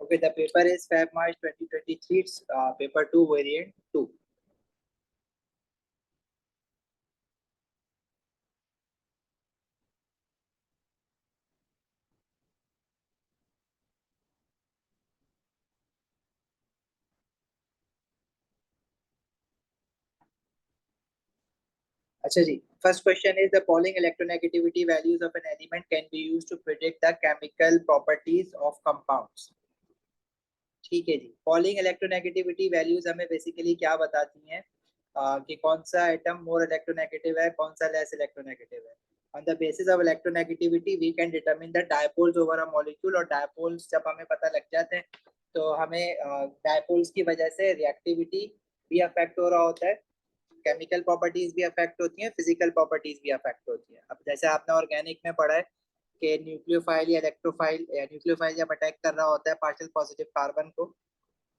Okay, the paper is Feb March 2023. It's paper 2, variant 2. अच्छा जी, first question is the Pauling electronegativity values of an element can be used to predict the chemical properties of compounds. ठीक है जी, Pauling electronegativity values हमें basically क्या बताती हैं कि कौन सा एटम मोर इलेक्ट्रोनेगेटिव है, कौन सा लेस इलेक्ट्रोनेगेटिव है. On the basis of electronegativity, we can determine the dipoles over a molecule. और dipoles जब हमें पता लग जाते हैं तो हमें dipoles की वजह से reactivity भी अफेक्ट हो रहा होता है, केमिकल प्रॉपर्टीज भी अफेक्ट होती हैं, फिजिकल प्रॉपर्टीज भी अफेक्ट होती हैं. अब जैसे आपने ऑर्गेनिक में पढ़ा है कि न्यूक्लियोफाइल या इलेक्ट्रोफाइल या न्यूक्लियोफाइल जब अटैक कर रहा होता है पार्शियल पॉजिटिव कार्बन को,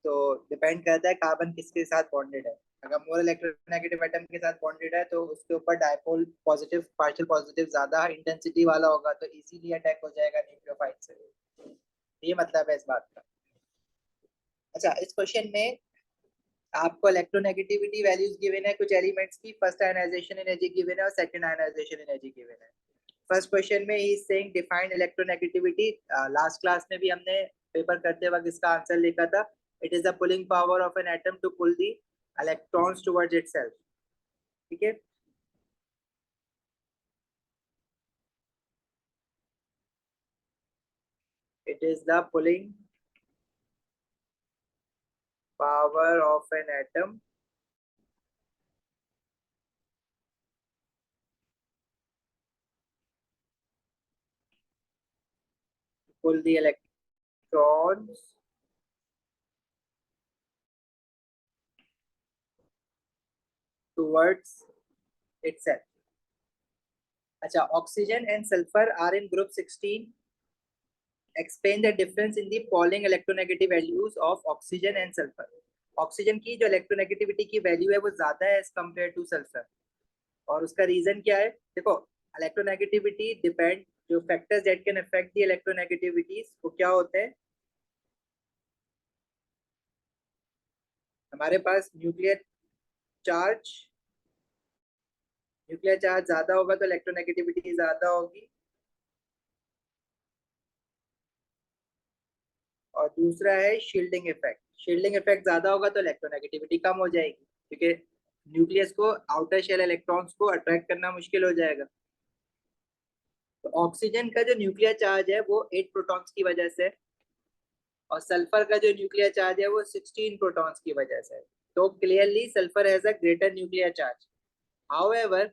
तो डिपेंड करता है कार्बन किसके साथ बॉन्डेड है. अगर मोर इलेक्ट्रोनेगेटिव एटम के साथ बॉन्डेड है तो उसके ऊपर डायपोल पॉजिटिव पार्शियल पॉजिटिव ज्यादा इंटेंसिटी वाला होगा, तो इजीली अटैक हो जाएगा न्यूक्लियोफाइल से. ये मतलब है इस बात का. अच्छा, इस क्वेश्चन में आपको इलेक्ट्रोनेगेटिविटी वैल्यूज गिवन है कुछ एलिमेंट्स की. फर्स्ट आयनाइजेशन एनर्जी गिवन है और सेकंड आयनाइजेशन एनर्जी गिवन है. फर्स्ट क्वेश्चन में he saying define electronegativity. Last class में भी हमने पेपर करते वक्त इसका आंसर लिखा था. It is the pulling power of an atom to pull the electrons towards itself. ठीक है. It is the pulling power of an atom pull the electrons towards itself. अच्छा, oxygen and sulphur are in group 16. Explain the difference in the Pauling electronegative values of oxygen and sulfur. Oxygen की जो electronegativity की value है वो ज्यादा है as compare two sulphur. और उसका रीजन क्या है? देखो, इलेक्ट्रोनेगेटिविटी डिपेंड, जो factors that can affect the electronegativities वो क्या होते हैं. हमारे पास न्यूक्लियर चार्ज ज्यादा होगा तो इलेक्ट्रोनेगेटिविटी ज्यादा होगी. और दूसरा है शील्डिंग इफेक्ट. शील्डिंग इफेक्ट ज्यादा होगा तो इलेक्ट्रोनेगेटिविटी कम हो जाएगी, क्योंकि न्यूक्लियस को आउटर शेल इलेक्ट्रॉन्स को अट्रैक्ट करना मुश्किल हो जाएगा. तो ऑक्सीजन का जो न्यूक्लियर चार्ज है वो 8 प्रोटॉन्स की वजह से, और सल्फर का जो न्यूक्लियर चार्ज है वो 16 प्रोटॉन्स की वजह से. तो clearly sulphur has a greater nuclear charge. However,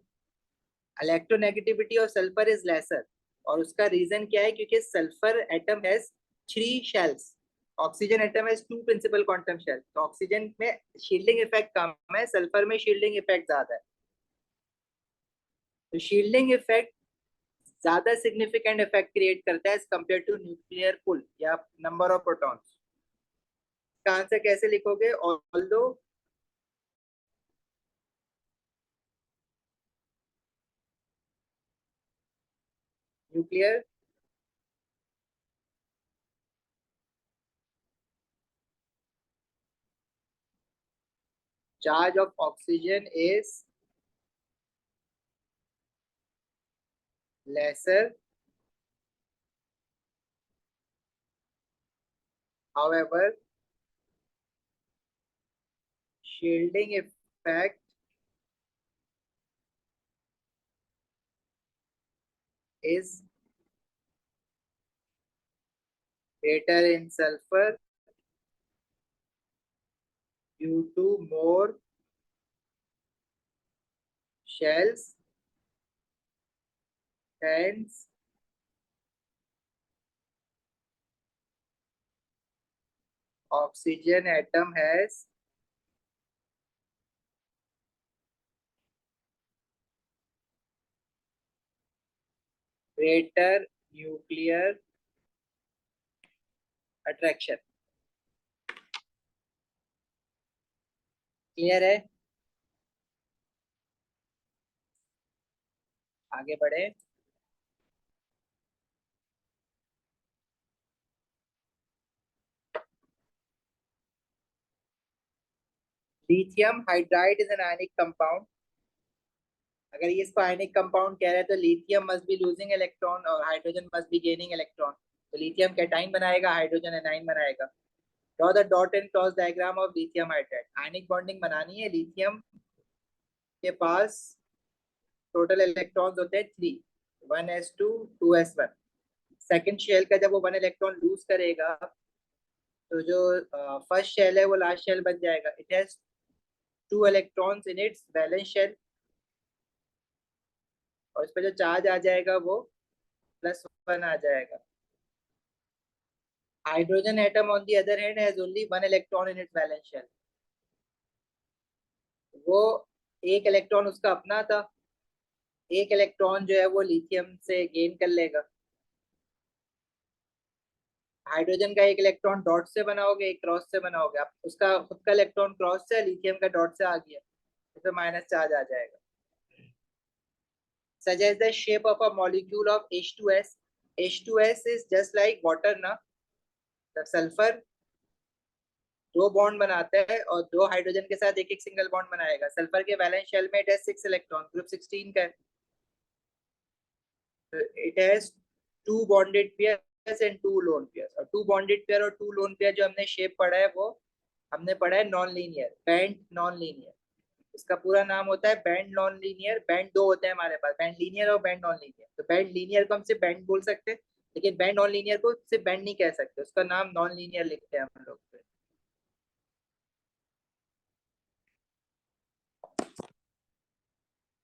electronegativity of sulphur is lesser. और उसका रीजन क्या है? क्योंकि sulphur atom has 3 shells, oxygen atom has 2 principal quantum shell. तो ऑक्सीजन में शील्डिंग इफेक्ट कम है, सल्फर में शील्डिंग इफेक्ट ज्यादा है. तो शील्डिंग इफेक्ट ज्यादा सिग्निफिकेंट इफेक्ट क्रिएट करता है as compare to nuclear pull या नंबर ऑफ प्रोटॉन्स. इसका आंसर कैसे लिखोगे? Although nuclear charge of oxygen is lesser, however shielding effect is greater in sulfur due to more shells, hence oxygen atom has greater nuclear attraction. Clear है? आगे बढ़े. Lithium hydride is an ionic compound. अगर ये इसको ionic compound कह रहे हैं तो lithium must be losing electron और hydrogen must be gaining electron. तो लिथियम कैटाइन बनाएगा, हाइड्रोजन एनाइन बनाएगा। Draw the dot and cross diagram of lithium hydride. Ionic bonding बनानी है। लिथियम के पास टोटल इलेक्ट्रॉन्स होते हैं 3, 1s2 2s1। सेकंड शेल का जब वो 1 इलेक्ट्रॉन लूज करेगा तो जो फर्स्ट शेल है वो लास्ट शेल बन जाएगा। It has 2 electrons in its valence shell और इस पे जो चार्ज आ जाएगा वो +1 आ जाएगा। Hydrogen atom on the other hand has only 1 electron in its valence shell. वो एक इलेक्ट्रॉन उसका अपना था, एक इलेक्ट्रॉन जो है वो लिथियम से गेन कर लेगा। हाइड्रोजन का एक इलेक्ट्रॉन डॉट से बनाओगे, एक क्रॉस से बनाओगे। आप उसका खुद का इलेक्ट्रॉन क्रॉस से, लिथियम का डॉट से आ गया, तो माइनस चार्ज आ जाएगा। Suggest the shape of a molecule of H2S. H2S is just like water ना। तो सल्फर 2 बॉन्ड बनाता है और 2 हाइड्रोजन के साथ एक एक सिंगल बॉन्ड बनाएगा। सल्फर के वैलेंस शेल में इट हैज 6 इलेक्ट्रॉन, ग्रुप 16 का है। तो it has 2 bonded pairs and 2 lone pairs. और 2 बॉन्डेड पेयर और 2 लोन पेयर जो हमने शेप पढ़ा है वो हमने पढ़ा है non linear, band non linear. इसका पूरा नाम होता है बैंड नॉन लीनियर। बैंड 2 होते हैं हमारे पास, बैंड लीनियर और बैंड नॉन लीनियर। तो बैंड लीनियर को हम सिर्फ बैंड बोल सकते हैं, लेकिन बैंड नॉन लीनियर को सिर्फ बैंड नहीं कह सकते, उसका नाम नॉन लीनियर लिखते हैं हम लोग।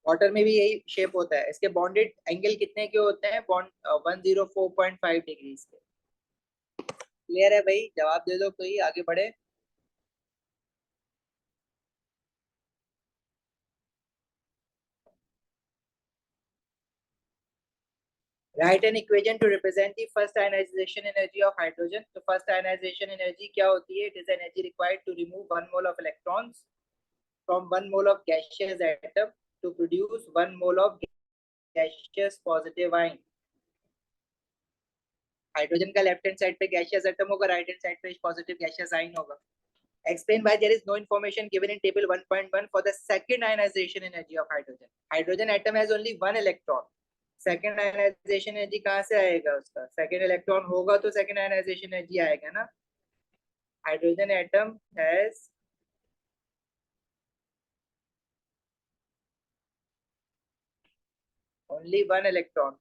वाटर में भी यही शेप होता है। इसके बॉन्डेड एंगल कितने के होते हैं? बॉन्ड 104.5 डिग्री के। क्लियर है भाई? जवाब दे दो कोई, आगे बढ़े। Write an equation to represent the first ionisation energy of hydrogen. तो फर्स्ट आयनाइजेशन एनर्जी क्या होती है? It is energy required to remove 1 mole of electrons from 1 mole of gaseous atom to produce 1 mole of gaseous positive ion. Hydrogen का left hand side पे gaseous atom होगा, right hand side पे positive gaseous ion होगा। Explain why there is no information given in table 1.1 for the second ionization energy of hydrogen. Hydrogen atom has only 1 electron. Second ionization energy कहाँ से आएगा उसका? Second electron होगा तो second ionization energy आएगा ना। Hydrogen atom has only 1 electron.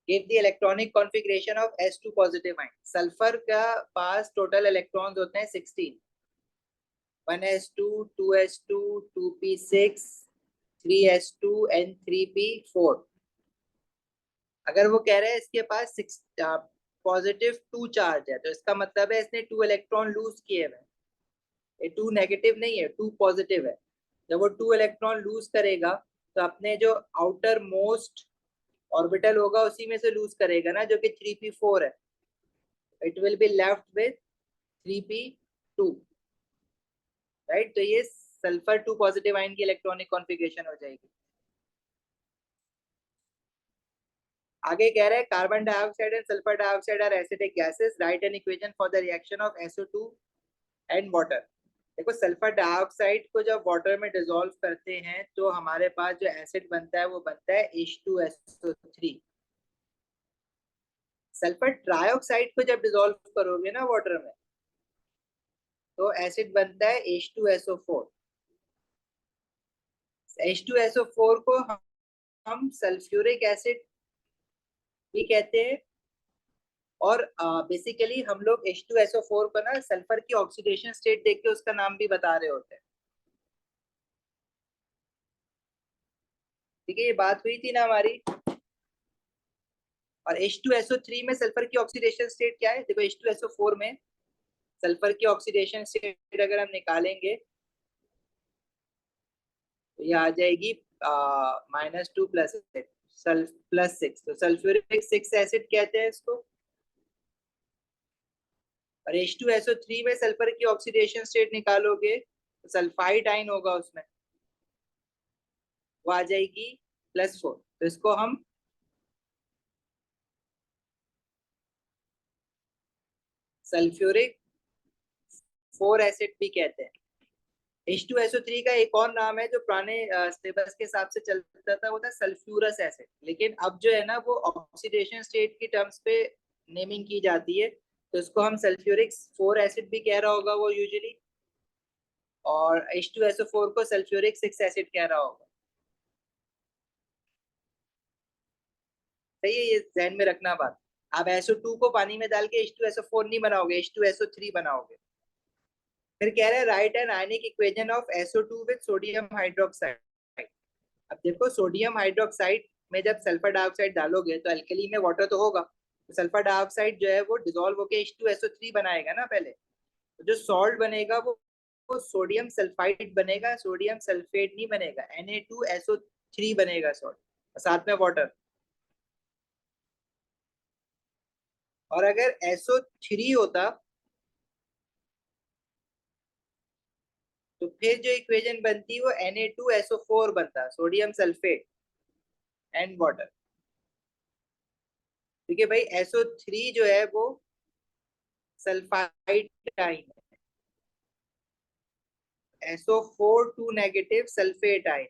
Give the electronic configuration of S2 positive ion. Sulfur का पास total electrons होते हैं 16. 1s2, 2s2, 2p6, 3s2 and 3p4। अगर वो कह रहे हैं इसके पास 6 पॉजिटिव 2 चार्ज है तो इसका मतलब है इसने 2 इलेक्ट्रॉन लूज किए हुए। ये 2 नेगेटिव नहीं है, 2 पॉजिटिव है। जब वो 2 इलेक्ट्रॉन लूज करेगा तो अपने जो आउटर मोस्ट ऑर्बिटल होगा उसी में से लूज करेगा ना, जो कि 3p4 है। It will be left with 3p2, right. तो ये सल्फर 2 पॉजिटिव आयन की इलेक्ट्रॉनिक कॉन्फ़िगरेशन हो जाएगी। आगे कह रहे हैं carbon dioxide and sulphur dioxide are acidic gases. Write an equation for the reaction of SO2 and water. देखो सल्फर डाइऑक्साइड को जब वाटर में डिसॉल्व करते हैं तो हमारे पास जो एसिड बनता है वो बनता है H2SO3। सल्फर ट्राइऑक्साइड को जब डिसॉल्व करोगे ना वाटर में तो एसिड बनता है H2SO4। H2SO4 को हम सल्फ्यूरिक एसिड भी कहते हैं। और बेसिकली हम लोग H2SO4 को ना सल्फर की ऑक्सीडेशन स्टेट देख के उसका नाम भी बता रहे होते हैं। ठीक है, ये बात हुई थी ना हमारी। और H2SO3 में सल्फर की ऑक्सीडेशन स्टेट क्या है? देखो H2SO4 में सल्फर की ऑक्सीडेशन स्टेट अगर हम निकालेंगे तो ये आ जाएगी -2 +6। तो सल्फ्यूरिक 6 एसिड कहते हैं इसको। और H2SO3 में सल्फर की ऑक्सीडेशन स्टेट निकालोगे तो सल्फाइड आयन होगा उसमें, वो आ जाएगी +4। तो इसको हम सल्फ्यूरिक फोर एसिड भी कहते हैं। H2SO3 का एक और नाम है जो पुराने सिलेबस के हिसाब से चलता था, वो था सल्फ्यूरस एसिड। लेकिन अब जो है ना वो ऑक्सीडेशन स्टेट की टर्म्स पे नेमिंग की जाती है, तो इसको हम सल्फ्यूरिक 4 एसिड भी कह रहा होगा वो यूजुअली, और H2SO4 को सल्फ्यूरिक 6 एसिड कह रहा होगा। सही है, ये ध्यान में रखना बात। आप SO2 को पानी में डाल के H2SO4 नहीं बनाओगे, H2SO3 बनाओगे। फिर कह रहे हैं right an ionic equation of SO2 with sodium hydroxide. अब देखो सोडियम हाइड्रोक्साइड में जब सल्फर डाइऑक्साइड डालोगे तो अल्कली में वाटर तो होगा, तो सल्फर डाइऑक्साइड जो है वो डिसॉल्व होकर H2SO3 बनाएगा ना पहले। तो जो सॉल्ट बनेगा वो सोडियम सल्फाइड बनेगा, सोडियम सल्फेट नहीं बनेगा, Na2SO3 बनेगा सॉल्ट, साथ में वाटर। और अगर SO3 होता तो फिर जो इक्वेशन बनती वो Na2SO4 बनता, सोडियम सल्फेट एंड वाटर। ठीक है भाई, SO3 जो है वो सल्फाइड आइन है, SO4 2 नेगेटिव सल्फेट आइन।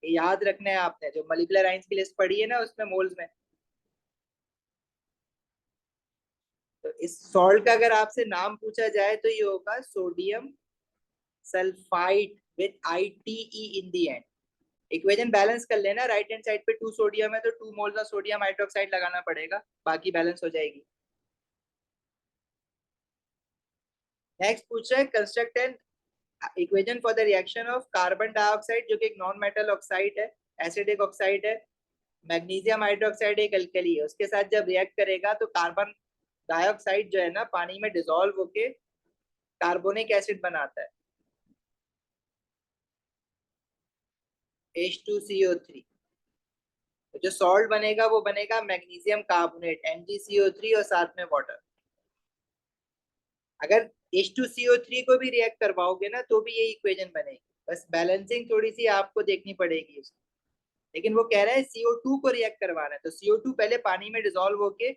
ये याद रखना है आपने, जो मॉलिक्यूलर आइंस की लिस्ट पढ़ी है ना उसमें मोल्स में। तो इस सॉल्ट का अगर आपसे नाम पूछा जाए तो ये होगा sodium sulphide with ITE in the and. Equation balance कर लेना, राइट हैंड साइड पे 2 सोडियम है तो 2 मोल्स ऑफ सोडियम हाइड्रोक्साइड लगाना पड़ेगा, बाकी बैलेंस हो जाएगी। नेक्स्ट पूछ रहा है construct N equation for the reaction of carbon dioxide, जो कि एक नॉन मेटल ऑक्साइड है, एसिडिक ऑक्साइड है, मैग्नीशियम हाइड्रोक्साइड एक अल्कली है, उसके साथ जब रिएक्ट करेगा तो कार्बन डाइऑक्साइड जो है ना पानी में डिसॉल्व होके कार्बोनिक एसिड बनाता है, H2CO3। तो जो सॉल्ट बनेगा वो बनेगा मैग्नीशियम कार्बोनेट MgCO3 और साथ में वाटर। अगर H2CO3 को भी रिएक्ट करवाओगे ना तो भी ये इक्वेशन बनेगी, बस बैलेंसिंग थोड़ी सी आपको देखनी पड़ेगी उसकी। लेकिन वो कह रहा है CO2 को रिएक्ट करवाना है, तो CO2 पहले पानी में डिसॉल्व होके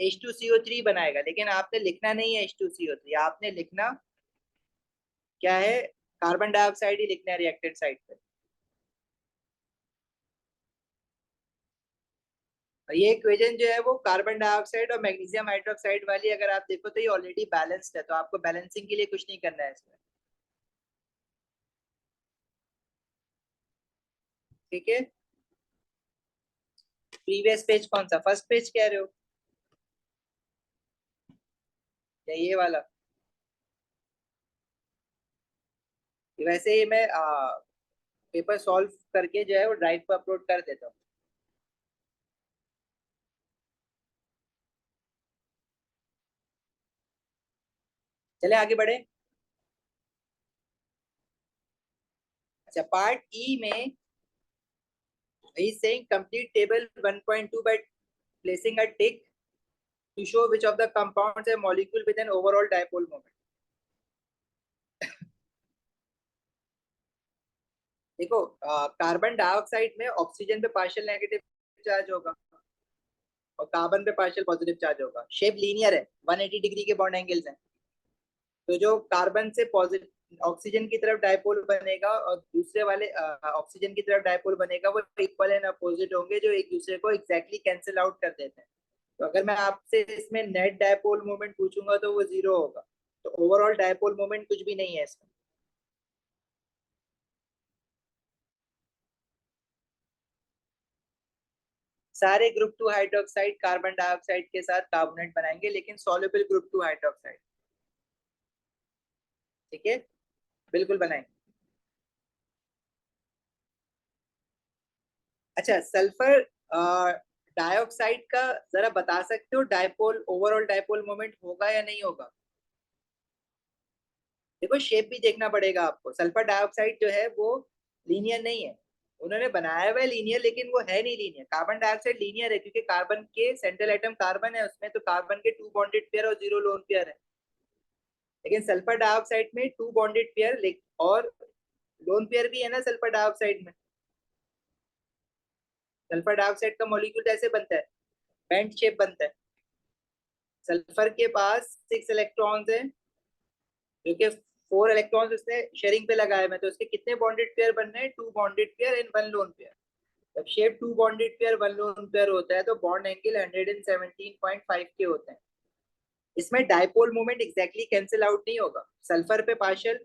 H2CO3 बनाएगा, लेकिन आपने लिखना नहीं है H2CO3, आपने लिखना क्या है, कार्बन डाइऑक्साइड ही लिखना है रिएक्टेड साइड पे। और ये इक्वेशन जो है वो कार्बन डाइऑक्साइड और मैग्नीशियम हाइड्रोक्साइड वाली अगर आप देखो तो ये ऑलरेडी बैलेंस्ड है, तो आपको बैलेंसिंग के लिए कुछ नहीं करना है इसमें। ठीक है, प्रीवियस पेज कौन सा, फर्स्ट पेज कह रहे हो या ये वाला? वैसे ही मैं पेपर सॉल्व करके जो है वो ड्राइव पर अपलोड कर देता हूँ। चले आगे बढ़े। अच्छा, पार्ट ई में he is saying complete table 1.2 by placing a tick to show which of the compounds a molecule with an overall dipole moment। देखो कार्बन डाइऑक्साइड में ऑक्सीजन पे पार्शियल नेगेटिव चार्ज होगा और कार्बन पे पार्शियल पॉजिटिव चार्ज होगा, shape linear है, 180 degree के bond angles हैं। तो जो कार्बन से पॉजिटिव ऑक्सीजन की तरफ डायपोल बनेगा और दूसरे वाले ऑक्सीजन की तरफ डायपोल बनेगा, वो इक्वल एंड अपोजिट होंगे जो एक दूसरे को एग्जैक्टली कैंसिल आउट कर देते हैं। तो अगर मैं आपसे इसमें नेट डायपोल मोमेंट पूछूंगा तो वो 0 होगा, तो ओवरऑल डायपोल मोमेंट कुछ भी नहीं है इसमें। सारे ग्रुप 2 हाइड्रोक्साइड कार्बन डाइऑक्साइड के साथ कार्बोनेट बनाएंगे, लेकिन सॉल्युबल ग्रुप 2 हाइड्रोक्साइड। ठीक है, बिल्कुल बनाएंगे। अच्छा, सल्फर डाइऑक्साइड का जरा बता सकते हो डायपोल, ओवरऑल डायपोल मोमेंट होगा या नहीं होगा? देखो शेप भी देखना पड़ेगा आपको, सल्फर डाइऑक्साइड जो है वो लीनियर नहीं है, उन्होंने बनाया हुआ है लीनियर लेकिन वो है नहीं लीनियर। कार्बन डाइऑक्साइड लीनियर है क्योंकि कार्बन के सेंट्रल एटम कार्बन है उसमें, तो कार्बन के 2 बॉन्डेड पेयर और 0 लोन पेयर है। लेकिन सल्फर डाइऑक्साइड में 2 बॉन्डेड पेयर और लोन पेयर भी है ना सल्फर डाइऑक्साइड में। सल्फर डाइऑक्साइड का मॉलिक्यूल ऐसे बनता है, बेंट शेप बनता है। सल्फर के पास 6 इलेक्ट्रॉन्स हैं क्योंकि 4 इलेक्ट्रॉन्स उसने शेयरिंग पे लगाए हुए, तो उसके कितने बॉन्डेड पेयर बनने हैं? 2 bonded pair and 1 lone pair. जब shape 2 bonded pair 1 lone pair होता है तो बॉन्ड एंगल 117.5 के होते हैं। इसमें dipole moment exactly cancel out नहीं होगा। सल्फर पे partial,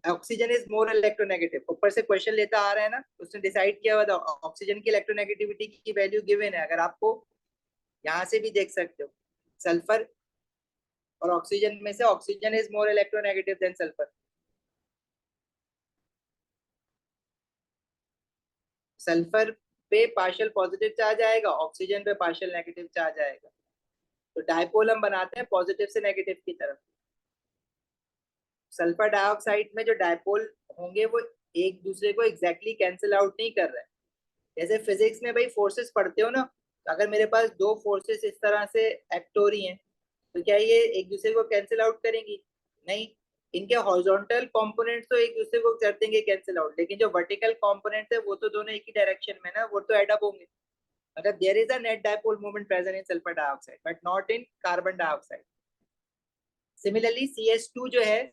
oxygen is more electronegative. ऊपर से क्वेश्चन लेता आ रहा है ना, उसने डिसाइड किया हुआ था ऑक्सीजन की इलेक्ट्रोनेगेटिविटी की वैल्यू गिवन है। अगर आपको यहाँ से भी देख सकते हो, सल्फर और ऑक्सीजन में से oxygen is more electronegative than sulphur. Sulphur पे पार्शियल पॉजिटिव चार्ज आएगा, ऑक्सीजन पे पार्शियल नेगेटिव चार्ज आएगा। तो डाइपोल हम बनाते हैं पॉजिटिव से नेगेटिव की तरफ। सल्फर डाइऑक्साइड में जो डाइपोल होंगे वो एक दूसरे को एग्जैक्टली कैंसिल आउट नहीं कर रहे हैं। जैसे फिजिक्स में भाई फोर्सेस पढ़ते हो ना, तो अगर मेरे पास दो फोर्सेस इस तरह से एक्ट हो रही हैं, तो क्या ये एक दूसरे को कैंसिल आउट करेंगी? नहीं। इनके हॉरिजॉन्टल कंपोनेंट्स तो एक दूसरे को कर देंगे कैंसिल आउट, लेकिन जो वर्टिकल कंपोनेंट्स है वो तो दोनों एक ही डायरेक्शन में ना, वो तो एड अप होंगे। मतलब there is a net dipole moment present in sulphur dioxide but not in carbon dioxide. Similarly CH2 जो है,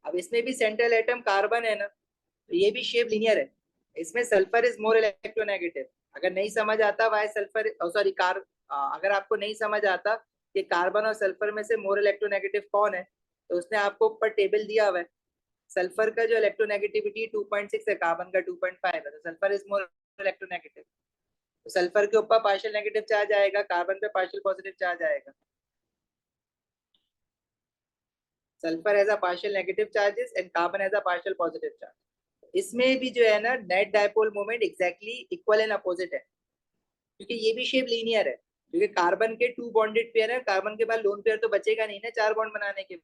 अब इसमें भी सेंट्रल एटम कार्बन है ना, तो ये भी शेप लीनियर है। इसमें सल्फर इज मोर इलेक्ट्रोनेगेटिव। अगर नहीं समझ आता वाई सल्फर, सॉरी अगर आपको नहीं समझ आता कि कार्बन और सल्फर में से मोर इलेक्ट्रोनेगेटिव कौन है, तो उसने आपको ऊपर टेबल दिया हुआ है। सल्फर का जो इलेक्ट्रोनेगेटिविटी 2.6 है, कार्बन का 2.5 है, तो सल्फर इज मोर इलेक्ट्रोनेगेटिव। तो सल्फर के ऊपर पार्शियल नेगेटिव चार्ज आएगा, कार्बन पे पार्शियल पॉजिटिव चार्ज आएगा। Sulphur has a partial negative charges and carbon has a partial positive charge. इसमें भी जो है ना, net dipole moment exactly equal and opposite है, क्योंकि ये भी शेप लीनियर है। क्योंकि कार्बन के 2 बॉन्डेड पेयर है, कार्बन के बाद लोन पेयर तो बचेगा नहीं ना 4 बॉन्ड बनाने के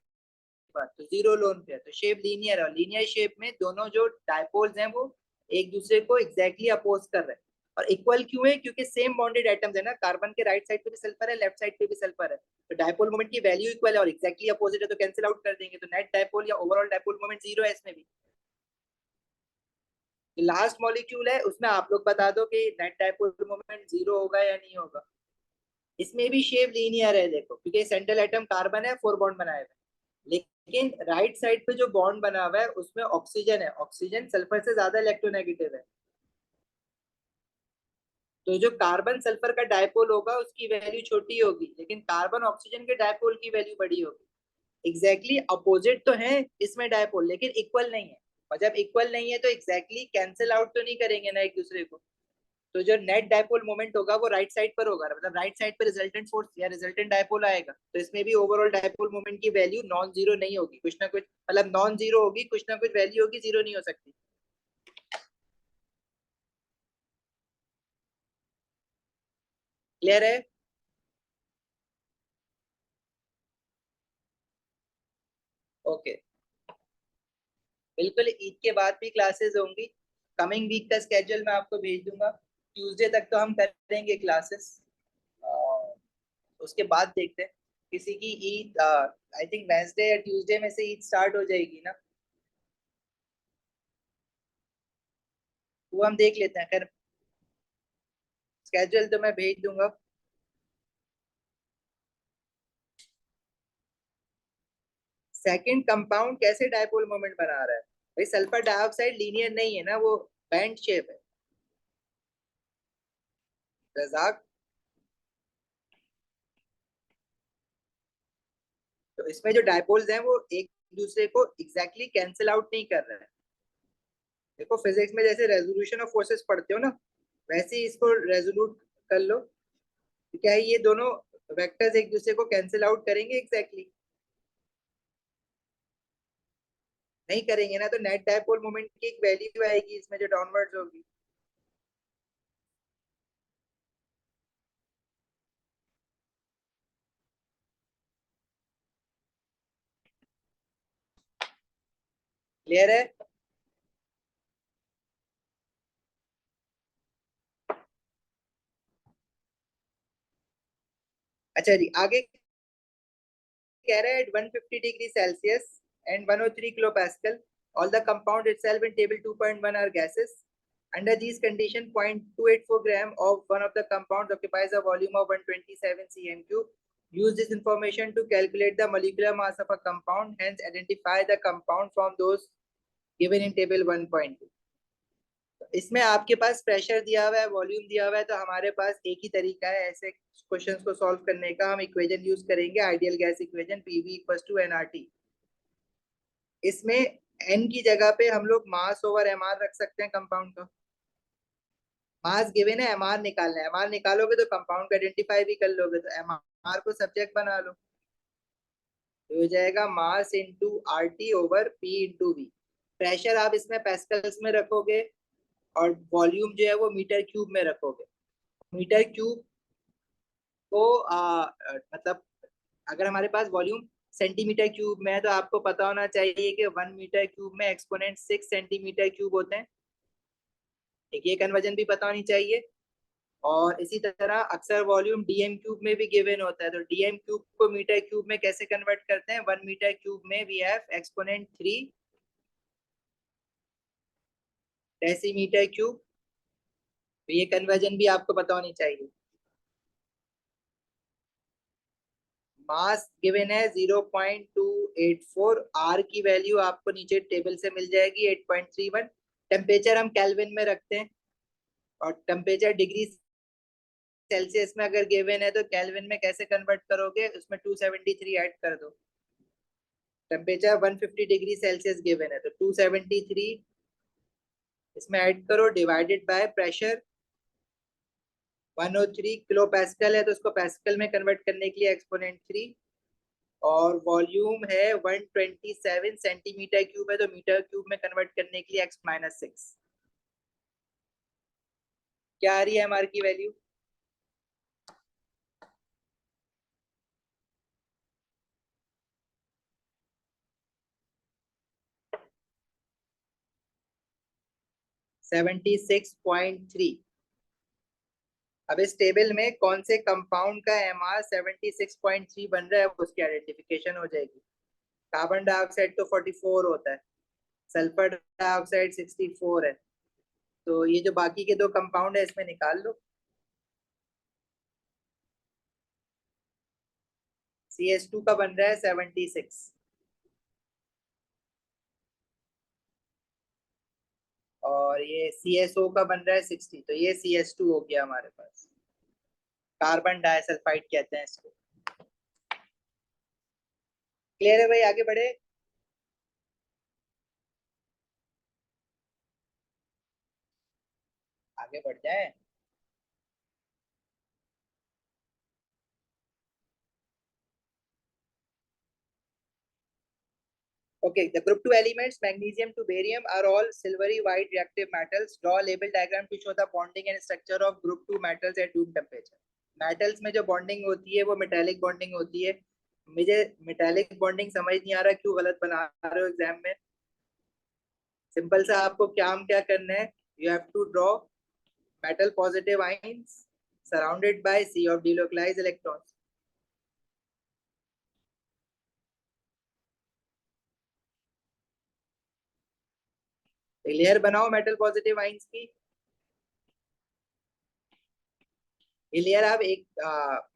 बाद, तो 0 लोन पेयर। तो शेप लीनियर है, और लीनियर शेप में दोनों जो डाइपोल्स हैं वो एक दूसरे को एग्जैक्टली अपोज कर रहे हैं। और इक्वल क्यों है? क्योंकि सेम बॉन्डेड एटम्स है ना, कार्बन के राइट साइड पे भी सल्फर है, लेफ्ट साइड पे भी सल्फर है, तो डाइपोल मोमेंट की वैल्यू इक्वल है और एग्जैक्टली अपोजिट है, तो कैंसिल आउट कर देंगे। तो नेट डाइपोल या ओवरऑल डाइपोल मोमेंट 0 है इसमें भी। लास्ट मॉलिक्यूल है, उसमें आप लोग बता दो कि नेट डाइपोल मोमेंट 0 होगा या नहीं होगा। इसमें भी शेप लीनियर है देखो, क्योंकि सेंट्रल एटम कार्बन है, 4 बॉन्ड बनाए हुए, लेकिन राइट साइड पे जो बॉन्ड बना हुआ है उसमें ऑक्सीजन है। ऑक्सीजन सल्फर से ज्यादा इलेक्ट्रोनेगेटिव है, तो जो कार्बन सल्फर का डायपोल होगा उसकी वैल्यू छोटी होगी, लेकिन कार्बन ऑक्सीजन के डायपोल की वैल्यू बड़ी होगी। एग्जैक्टली अपोजिट तो है इसमें डायपोल, लेकिन इक्वल नहीं है। और जब इक्वल नहीं है तो एग्जैक्टली कैंसिल आउट तो नहीं करेंगे ना एक दूसरे को। तो जो नेट डायपोल मोमेंट होगा वो राइट साइड पर होगा, मतलब राइट साइड पर रिजल्टेंट फोर्स या रिजल्टेंट डायपोल आएगा। तो इसमें भी ओवरऑल डायपोल मोमेंट की वैल्यू नॉन जीरो नहीं होगी, कुछ ना कुछ, मतलब नॉन जीरो होगी, कुछ ना कुछ वैल्यू होगी, जीरो नहीं हो सकती। क्लियर है? ओके। बिल्कुल, ईद के बाद भी क्लासेस होंगी। कमिंग वीक का स्केड्यूल मैं आपको भेज दूंगा। ट्यूसडे तक तो हम करेंगे क्लासेस, उसके बाद देखते हैं। किसी की ईद आई थिंक वेंसडे या ट्यूसडे में से ईद स्टार्ट हो जाएगी ना, वो हम देख लेते हैं। खैर, स्केड्यूल तो मैं भेज दूंगा। सेकंड कंपाउंड कैसे डायपोल मोमेंट बना रहा है? भाई सल्फर डाइऑक्साइड लीनियर नहीं है ना, वो बैंड शेप है। रजाक, तो इसमें जो डायपोल्स हैं वो एक दूसरे को एग्जैक्टली कैंसिल आउट नहीं कर रहे हैं। देखो फिजिक्स में जैसे रेजोल्यूशन ऑफ फोर्सेस पढ़ते हो ना, वैसे ही इसको रेजोल्यूट कर लो। तो क्या है, ये दोनों वेक्टर्स एक दूसरे को कैंसिल आउट करेंगे एग्जैक्टली? नहीं करेंगे ना, तो नेट डायपोल मोमेंट की एक वैल्यू आएगी इसमें जो डाउनवर्ड्स होगी। क्लियर है? अच्छा जी, आगे कह रहा है 150 degree Celsius and 103 kilopascal, all the compound itself in table 2.1 are gases. Under these conditions, 0.284 gram of one of the compounds occupies a volume of 127 cm cube. use this information to calculate the molecular mass of a compound, hence identify the compound from those given in table 1.2. इसमें आपके पास pressure दिया हुआ है, volume दिया हुआ है, तो हमारे पास एक ही तरीका है ऐसे क्वेश्चंस को सॉल्व करने का। हम इक्वेशन यूज करेंगे, ideal gas equation, PV equals to NRT. इसमें एन की जगह पे हम लोग मास ओवर एमआर रख सकते हैं कंपाउंड का। मास गिवन है, एमआर निकालना है, एमआर निकालोगे तो कंपाउंड को आइडेंटिफाई भी कर लोगे, तो एमआर को सब्जेक्ट बना लो, तो हो जाएगा mass into R T over P into V. Pressure आप इसमें पैस्कल्स में रखोगे और वॉल्यूम जो है वो मीटर क्यूब में रखोगे। मीटर क्यूब को मतलब अगर हमारे पास वॉल्यूम सेंटीमीटर क्यूब में है तो आपको पता होना चाहिए कि 1 मीटर क्यूब में एक्सपोनेंट 6 सेंटीमीटर क्यूब होते हैं। एक ये कन्वर्जन भी पता होनी चाहिए। और इसी तरह अक्सर वॉल्यूम डीएम क्यूब में भी गिवन होता है, तो डीएम क्यूब को मीटर क्यूब में कैसे कन्वर्ट करते हैं? 1 मीटर क्यूब में we have exponent 3 decimetre cube. तो ये कन्वर्जन भी आपको पता होनी चाहिए। मास गिवन है 0.284, आर की वैल्यू आपको नीचे टेबल से मिल जाएगी 8.31। टेम्परेचर हम केल्विन में रखते हैं, और टेम्परेचर डिग्री सेल्सियस में अगर गिवन है तो केल्विन में कैसे कन्वर्ट करोगे? उसमें 273 ऐड कर दो। टेम्परेचर 150 डिग्री सेल्सियस गिवन है तो 273 इसमें ऐड करो, divided by pressure 103 kilo Pascal है, तो उसको पैस्कल में कन्वर्ट करने के लिए एक्सपोनेंट 3। और वॉल्यूम है 127 सेंटीमीटर क्यूब है, तो मीटर क्यूब में कन्वर्ट करने के लिए x-6। क्या आ रही है एमआर की वैल्यू? $76.3। अब इस टेबल में कौन से कंपाउंड का एमआर 76.3 बन रहा है उसकी आइडेंटिफिकेशन हो जाएगी। कार्बन डाइऑक्साइड तो 44 होता है, सल्फर डाइऑक्साइड 64 है, तो ये जो बाकी के दो कंपाउंड है इसमें निकाल लो। CH2 का बन रहा है 76, और ये CSO का बन रहा है 60, तो ये CH2 हो गया हमारे पास। कार्बन डाइसल्फाइड कहते हैं इसको। क्लियर है भाई? आगे बढ़े। आगे बढ़ जाए। Okay, the group 2 elements, magnesium to barium, are all silvery white reactive metals. Draw a label diagram to show the bonding and structure of group 2 metals at room temperature. Metals में जो bonding होती है वो metallic bonding होती है। मुझे metallic bonding समझ नहीं आ रहा क्यों गलत बना रहे हो एग्जाम में। सिंपल सा आपको काम क्या करना है, you have to draw metal positive ions surrounded by sea of delocalise electrons. Layer बनाओ मेटल पॉजिटिव आयंस की। ये लेयर आप एक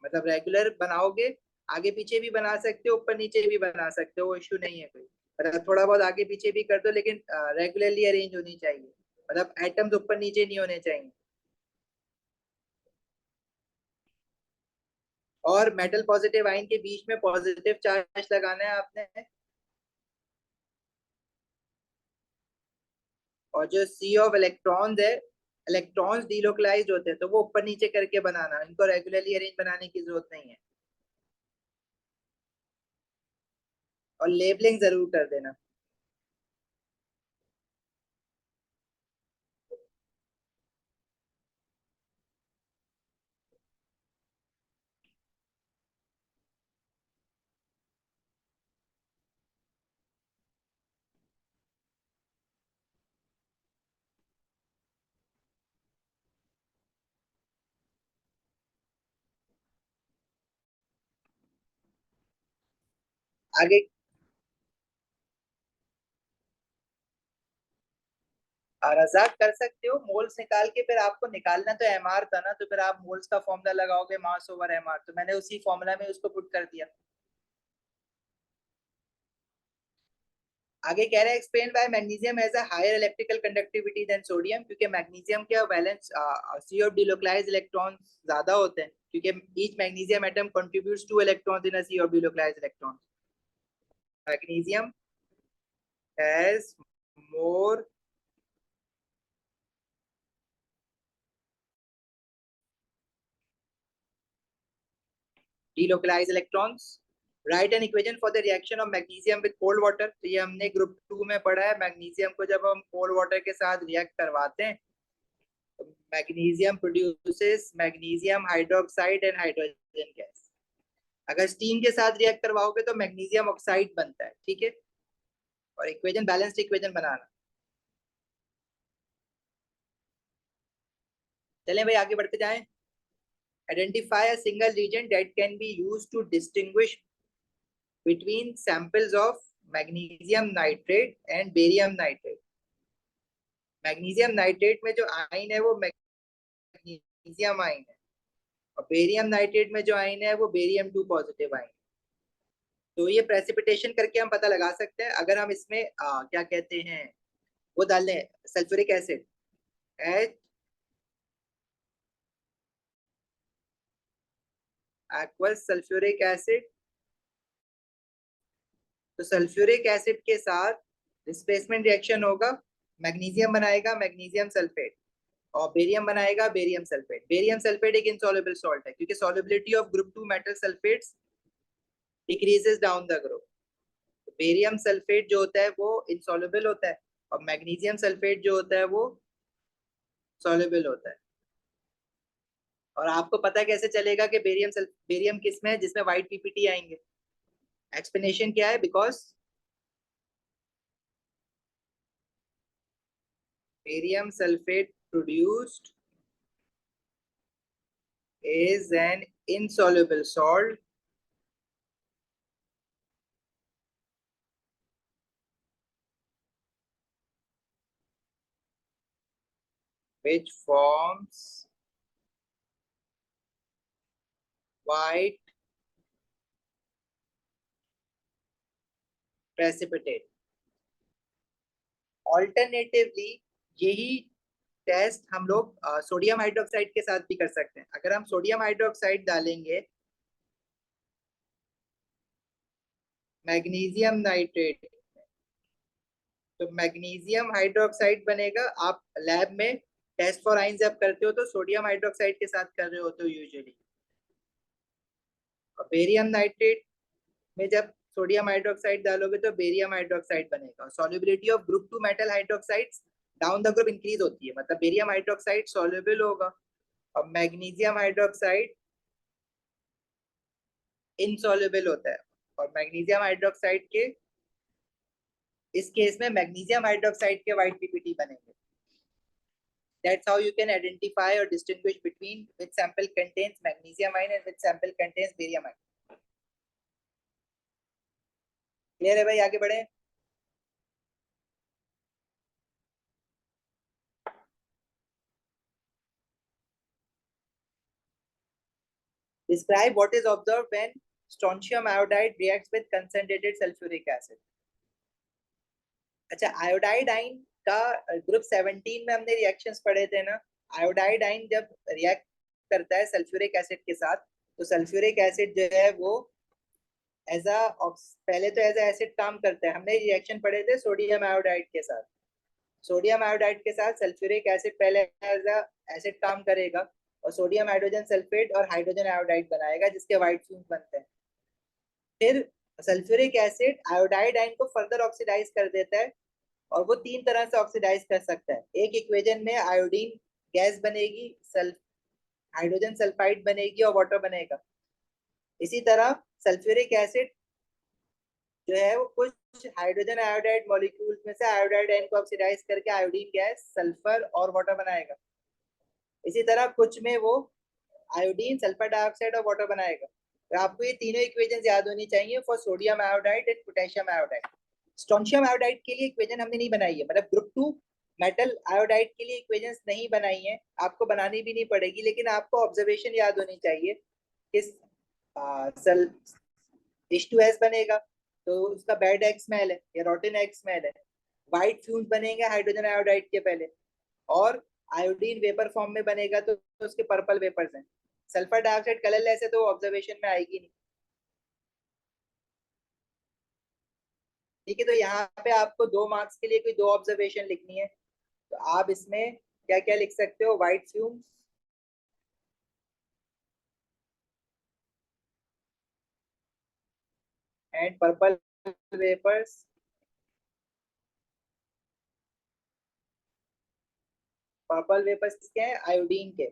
मतलब रेगुलर बनाओगे, आगे पीछे भी बना सकते हो, ऊपर नीचे भी बना सकते हो, वो इश्यू नहीं है कोई। मतलब थोड़ा बहुत आगे पीछे भी कर दो, लेकिन रेगुलरली अरेंज होनी चाहिए, मतलब एटम्स ऊपर नीचे नहीं होने चाहिए। और मेटल पॉजिटिव आयन के बीच में पॉजिटिव चार्ज लगाना है आपने। और जो सी ऑफ इलेक्ट्रॉन्स है, इलेक्ट्रॉन्स डीलोकलाइज्ड होते हैं, तो वो ऊपर नीचे करके बनाना, इनको रेगुलरली अरेंज बनाने की जरूरत नहीं है। और लेबलिंग जरूर कर देना। आगे रजाक कर सकते हो मोल्स निकाल के, फिर आपको निकालना तो एमआर था ना, तो फिर आप मोल्स का फॉर्मूला लगाओगे मास ओवर एमआर, तो मैंने उसी फॉर्मूला में उसको पुट कर दिया। आगे कह रहा है explain why magnesium has a higher electrical conductivity than sodium, क्योंकि मैग्नीशियम के valence sea of delocalised electrons ज्यादा होते हैं, क्योंकि each magnesium atom contributes 2 electrons in a sea of delocalised electrons. Magnesium has more delocalized electrons. Write an equation for the reaction of magnesium with cold water। तो ये हमने group 2 में पढ़ा है, मैग्नीशियम को जब हम कोल्ड वाटर के साथ रिएक्ट करवाते हैं तो magnesium produces magnesium hydroxide and hydrogen gas. अगर स्टीम के साथ रिएक्ट करवाओगे तो मैग्नीशियम ऑक्साइड बनता है, ठीक है। और इक्वेशन बैलेंस्ड इक्वेशन बनाना। चलें भाई आगे बढ़ते जाएं। Identify a single region that can be used to distinguish between samples of magnesium nitrate and barium nitrate। Magnesium nitrate में जो आयन है वो मैग्नीशियम आयन है, और बेरियम नाइट्रेट में जो आयन है वो बेरियम 2 पॉजिटिव आयन। तो ये प्रेसिपिटेशन करके हम पता लगा सकते हैं। अगर हम इसमें क्या कहते हैं वो डाल दें sulphuric acid, H aqueous sulphuric acid, तो सल्फ्यूरिक एसिड के साथ डिस्प्लेसमेंट रिएक्शन होगा, मैग्नीशियम बनाएगा मैग्नीशियम सल्फेट, और बेरियम बनाएगा बेरियम सल्फेट। बेरियम सल्फेट एक इनसॉल्युबल सॉल्ट है, क्योंकि solubility of group 2 metal sulphates decreases down the group. Barium sulphate जो होता है वो इनसॉल्युबल होता है, और मैग्नीशियम सल्फेट जो होता है वो सॉल्युबल होता है। और आपको पता कैसे चलेगा कि बेरियम किस में है, जिसमें व्हाइट पीपीटी आएंगे। एक्सप्लेनेशन क्या है, because barium sulphate produced is an insoluble salt which forms white precipitate। Alternatively यही टेस्ट हम लोग सोडियम हाइड्रोक्साइड के साथ भी कर सकते हैं। अगर हम सोडियम हाइड्रोक्साइड डालेंगे मैग्नीशियम नाइट्रेट, तो मैग्नीशियम हाइड्रोक्साइड बनेगा। आप लैब में टेस्ट फॉर आयन जब करते हो तो सोडियम हाइड्रोक्साइड के साथ कर रहे होते हो यूजुअली। और बेरियम नाइट्रेट में जब सोडियम हाइड्रोक्साइड डालोगे तो बेरियम हाइड्रोक्साइड बनेगा। Solubility of group 2 metal hydroxides down the group increase होती है, मतलब बेरियम हाइड्रोक्साइड सॉल्युबल होगा और मैग्नीशियम हाइड्रोक्साइड इनसॉल्युबल होता है। और मैग्नीशियम हाइड्रोक्साइड के इस केस में मैग्नीशियम हाइड्रोक्साइड के व्हाइट पीपीटी बनेंगे। That's how you can identify or distinguish between which sample contains magnesium ion and which sample contains barium ion। Clear है भाई, आगे बढ़े। Describe what is observed when strontium iodide reacts with concentrated sulfuric acid। अच्छा, iodide ion का group 17 में हमने reactions पढ़े थे ना। आयोडाइड आयन जब रिएक्ट करता है सल्फ्यूरिक एसिड के साथ, तो सल्फ्यूरिक एसिड जो है वो एज अ पहले तो एज अ एसिड काम करता है। हमने रिएक्शन पढ़े थे सोडियम आयोडाइड के साथ। सोडियम आयोडाइड के साथ सल्फ्यूरिक एसिड पहले एज अ एसिड काम करेगा, और सोडियम हाइड्रोजन सल्फेट और हाइड्रोजन आयोडाइड बनाएगा, जिसके व्हाइट फ्यूम्स बनते हैं। फिर सल्फ्यूरिक एसिड आयोडाइड आयन को फर्दर ऑक्सीडाइज कर देता है, और वो 3 तरह से ऑक्सीडाइज कर सकता है। एक इक्वेशन में आयोडीन गैस बनेगी, हाइड्रोजन सल्फाइड बनेगी और वाटर बनेगा। इसी तरह सल्फ्यूरिक एसिड जो है वो कुछ हाइड्रोजन आयोडाइड मॉलिक्यूल्स में से आयोडाइड आयन को ऑक्सीडाइज करके आयोडीन गैस, सल्फर और वाटर बनाएगा। इसी तरह कुछ में वो आयोडीन, सल्फर डाइऑक्साइड और वाटर बनाएगा। तो आपको ये तीनों इक्वेशन याद होनी चाहिए for sodium iodide and potassium iodide. Strontium iodide के लिए इक्वेशन हमने नहीं बनाई है, मतलब ग्रुप 2 मेटल आयोडाइड के लिए इक्वेशंस नहीं बनाई है, आपको बनानी भी नहीं पड़ेगी, लेकिन आपको ऑब्जर्वेशन याद होनी चाहिए। किस सेल H2S बनेगा तो उसका बैड एक्समेल है या रोटेन एक्समेल है। व्हाइट फ्यूम्स बनेंगे हाइड्रोजन आयोडाइड के पहले, और आयोडीन वेपर फॉर्म में बनेगा तो उसके पर्पल वेपर्स हैं। सल्फर डाइऑक्साइड कलरलेस है तो ऑब्जर्वेशन में आएगी नहीं। ठीक है, तो यहाँ पे आपको 2 मार्क्स के लिए कोई 2 ऑब्जर्वेशन लिखनी है, तो आप इसमें क्या क्या लिख सकते हो? White fumes and purple vapours. Purple vapours किसके हैं? आयोडीन के।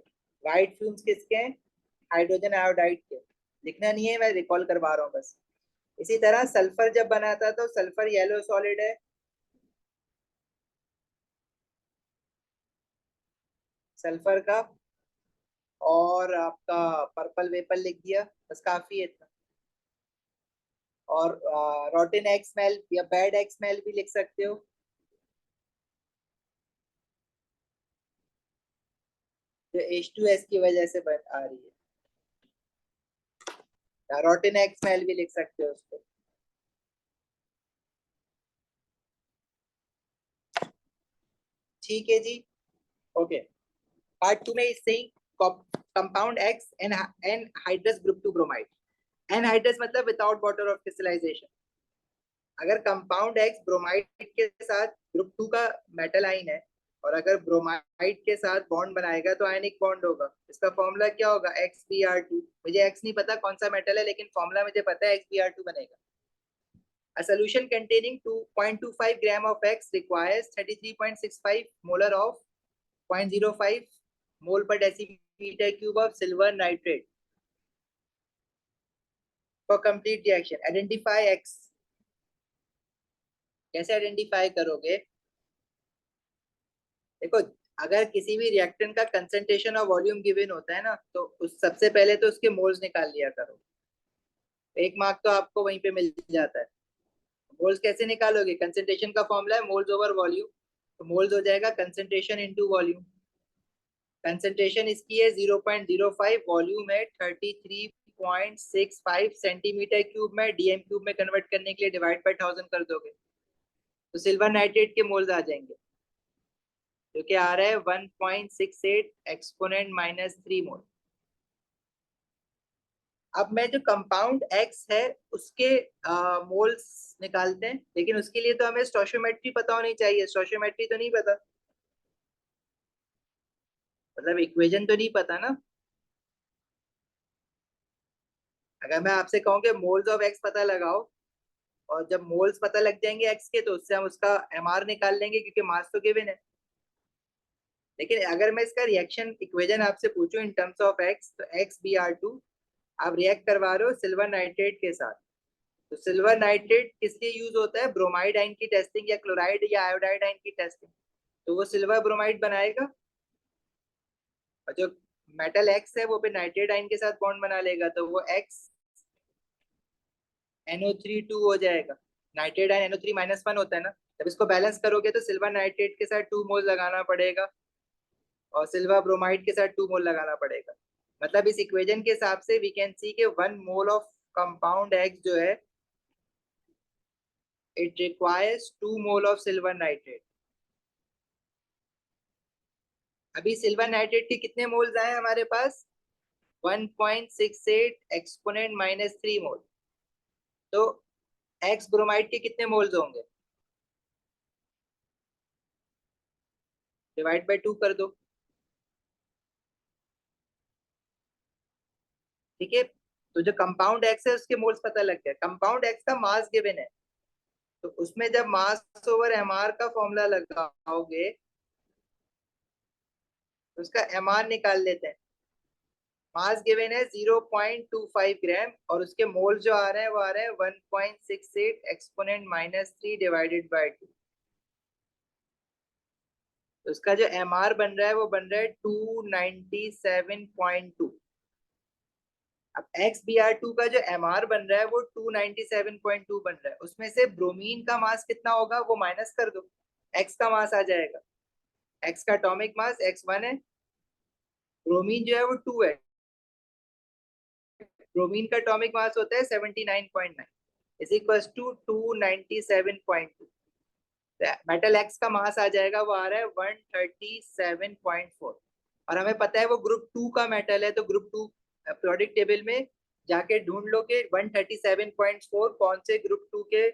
व्हाइट फ्यूम्स किसके हैं? हाइड्रोजन आयोडाइड के। लिखना नहीं है, मैं रिकॉल करवा रहा हूँ बस। इसी तरह सल्फर जब बना था तो सल्फर येलो सॉलिड है, सल्फर का, और आपका पर्पल वेपर लिख दिया, बस काफी है इतना। और रोटेन एक्स स्मेल या बैड एक्स स्मेल भी लिख सकते हो, जो H2S की वजह से बन आ रही है। रोटेन एक्स स्मेल भी लिख सकते हो उसको। ठीक है जी, ओके। पार्ट 2 में इस saying compound X an anhydrous group 2 bromide. Anhydrous मतलब विदाउट वाटर ऑफ क्रिस्टलाइजेशन। अगर कंपाउंड एक्स ब्रोमाइड के साथ ग्रुप 2 का मेटल आइन है, और अगर ब्रोमाइड के साथ बॉन्ड बनाएगा तो आयनिक बॉन्ड होगा। इसका फॉर्मूला क्या होगा? XBr2। मुझे एक्स नहीं पता कौन सा मेटल है, लेकिन फॉर्मूला मुझे पता है XBr2 बनेगा। A solution containing 2.25 gram of X requires 33.65 molar of 0.05 mole per decimeter cube of silver nitrate for complete reaction. Identify X. कैसे आइडेंटिफाई करोगे? देखो, अगर किसी भी रिएक्टेंट का कंसंट्रेशन और वॉल्यूम गिवन होता है ना, तो उस सबसे पहले तो उसके मोल्स निकाल लिया करो। 1 मार्क तो आपको वहीं पे मिल जाता है। मोल्स कैसे निकालोगे? कंसंट्रेशन का फॉर्मूला है मोल्स ओवर वॉल्यूम, तो मोल्स हो जाएगा कंसंट्रेशन इनटू वॉल्यूम। कंसंट्रेशन इसकी है 0.05, वॉल्यूम है 33.65 सेंटीमीटर क्यूब में, डीएम क्यूब में कन्वर्ट करने के लिए डिवाइड बाय 1000 कर दोगे तो सिल्वर नाइट्रेट के मोल्स आ जाएंगे, जो कि आ रहा है 1.68 एक्सपोनेंट -3 मोल। अब मैं जो कंपाउंड एक्स है उसके मोल्स निकालते हैं, लेकिन उसके लिए तो हमें स्टोइचियोमेट्री पता होनी चाहिए। स्टोइचियोमेट्री तो नहीं पता, मतलब इक्वेशन तो नहीं पता ना। अगर मैं आपसे कहूँ कि मोल्स ऑफ एक्स पता लगाओ, और जब मोल्स पता लग जाएंगे एक्स के, तो उससे हम उसका एमआर निकाल लेंगे, क्योंकि मास तो गिवन है। लेकिन अगर मैं इसका रिएक्शन इक्वेशन आपसे पूछूं इन टर्म्स ऑफ एक्स, तो XBr2 आप रिएक्ट करवा रहे हो सिल्वर नाइट्रेट के साथ। तो सिल्वर नाइट्रेट किस लिए यूज होता है? ब्रोमाइड आयन की टेस्टिंग, या क्लोराइड या आयोडाइड आयन की टेस्टिंग। तो वो सिल्वर ब्रोमाइड बनाएगा, और जो मेटल एक्स है वो पे नाइट्रेट आयन के साथ बॉन्ड बना लेगा, तो वो एक्स NO3 2 हो जाएगा। नाइट्रेट आयन NO3 - 1 होता है ना। जब इसको बैलेंस करोगे तो सिल्वर नाइट्रेट के साथ 2 मोल लगाना पड़ेगा, और सिल्वर ब्रोमाइड के साथ 2 मोल लगाना पड़ेगा। मतलब इस इक्वेशन के हिसाब से वी कैन सी के 1 मोल ऑफ कंपाउंड एक्स जो है, it requires 2 mole of silver nitrate. अभी सिल्वर नाइट्रेट के कितने मोल्स आए हमारे पास? 1.68 एक्सपोनेंट -3 मोल। तो एक्स ब्रोमाइड के कितने मोल्स होंगे? डिवाइड बाय 2 कर दो। ठीक है, तो जो कंपाउंड एक्स है उसके मोल्स पता लग गया। कंपाउंड एक्स का मास गिवन है, तो उसमें जब मास ओवर एमआर का फॉर्मूला लगाओगे तो उसका एमआर निकाल लेते हैं। मास गिवन है 0.25 ग्राम, और उसके मोल जो आ रहे हैं वो आ रहे हैं 1.68 एक्सपोनेंट -3 डिवाइडेड बाय 2। तो उसका जो एमआर बन रहा है वो बन रहा है 297.2। अब XBr2 का जो एमआर बन रहा है वो 297.2 बन रहा है। उसमें से ब्रोमीन का मास कितना होगा वो माइनस कर दो, एक्स का मास आ जाएगा। एक्स का एटॉमिक मास x1 है, ब्रोमीन जो है वो 2 है, ब्रोमीन का एटॉमिक मास होता है 79.9 is equal to 297.2। Metal X का मास आ जाएगा, वो आ रहा है 137.4, और हमें पता है वो ग्रुप 2 का मेटल है, तो ग्रुप 2 पीरियोडिक टेबल में जाके ढूंढ लो कि 137.4 कौन से ग्रुप 2 के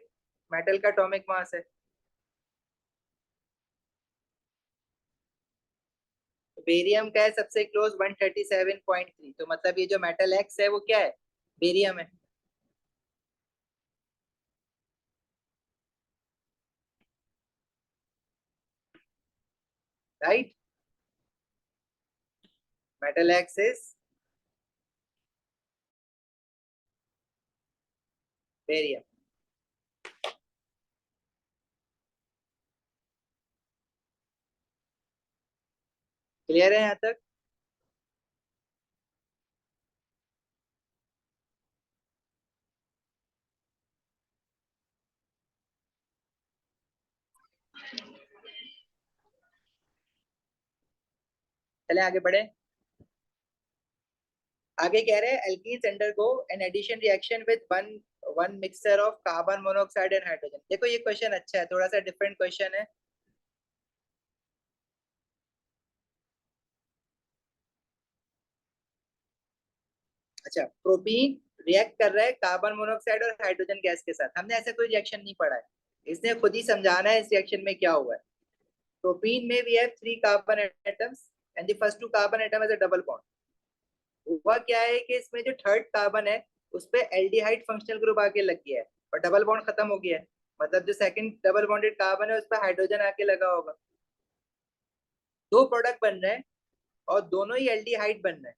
मेटल का एटॉमिक मास है। बेरियम का है सबसे क्लोज 137.3, तो मतलब ये जो मेटल एक्स है वो क्या है, बेरियम है। Right, metal x is barium. Clear है यहाँ तक? चले आगे बढ़े। आगे कह रहे हैं alkenes undergo an addition reaction with one one mixture of carbon monoxide and hydrogen. देखो ये क्वेश्चन अच्छा है, थोड़ा सा डिफरेंट क्वेश्चन है। अच्छा, प्रोपीन रिएक्ट कर रहा है कार्बन मोनोऑक्साइड और हाइड्रोजन गैस के साथ, हमने ऐसा कोई रिएक्शन नहीं पढ़ा है, इसने खुद ही समझाना है इस रिएक्शन में क्या हुआ है। प्रोपीन में we have 3 carbon atoms and the first 2 carbon atom has a double bond. हुआ क्या है कि इसमें जो थर्ड कार्बन है उस पे एल्डिहाइड फंक्शनल ग्रुप आके लग गया है और डबल बॉन्ड खत्म हो गया है, मतलब जो सेकंड डबल बॉन्डेड कार्बन है उस पर हाइड्रोजन आके लगा होगा। दो प्रोडक्ट बन रहे हैं और दोनों ही एल्डिहाइड बन रहे हैं।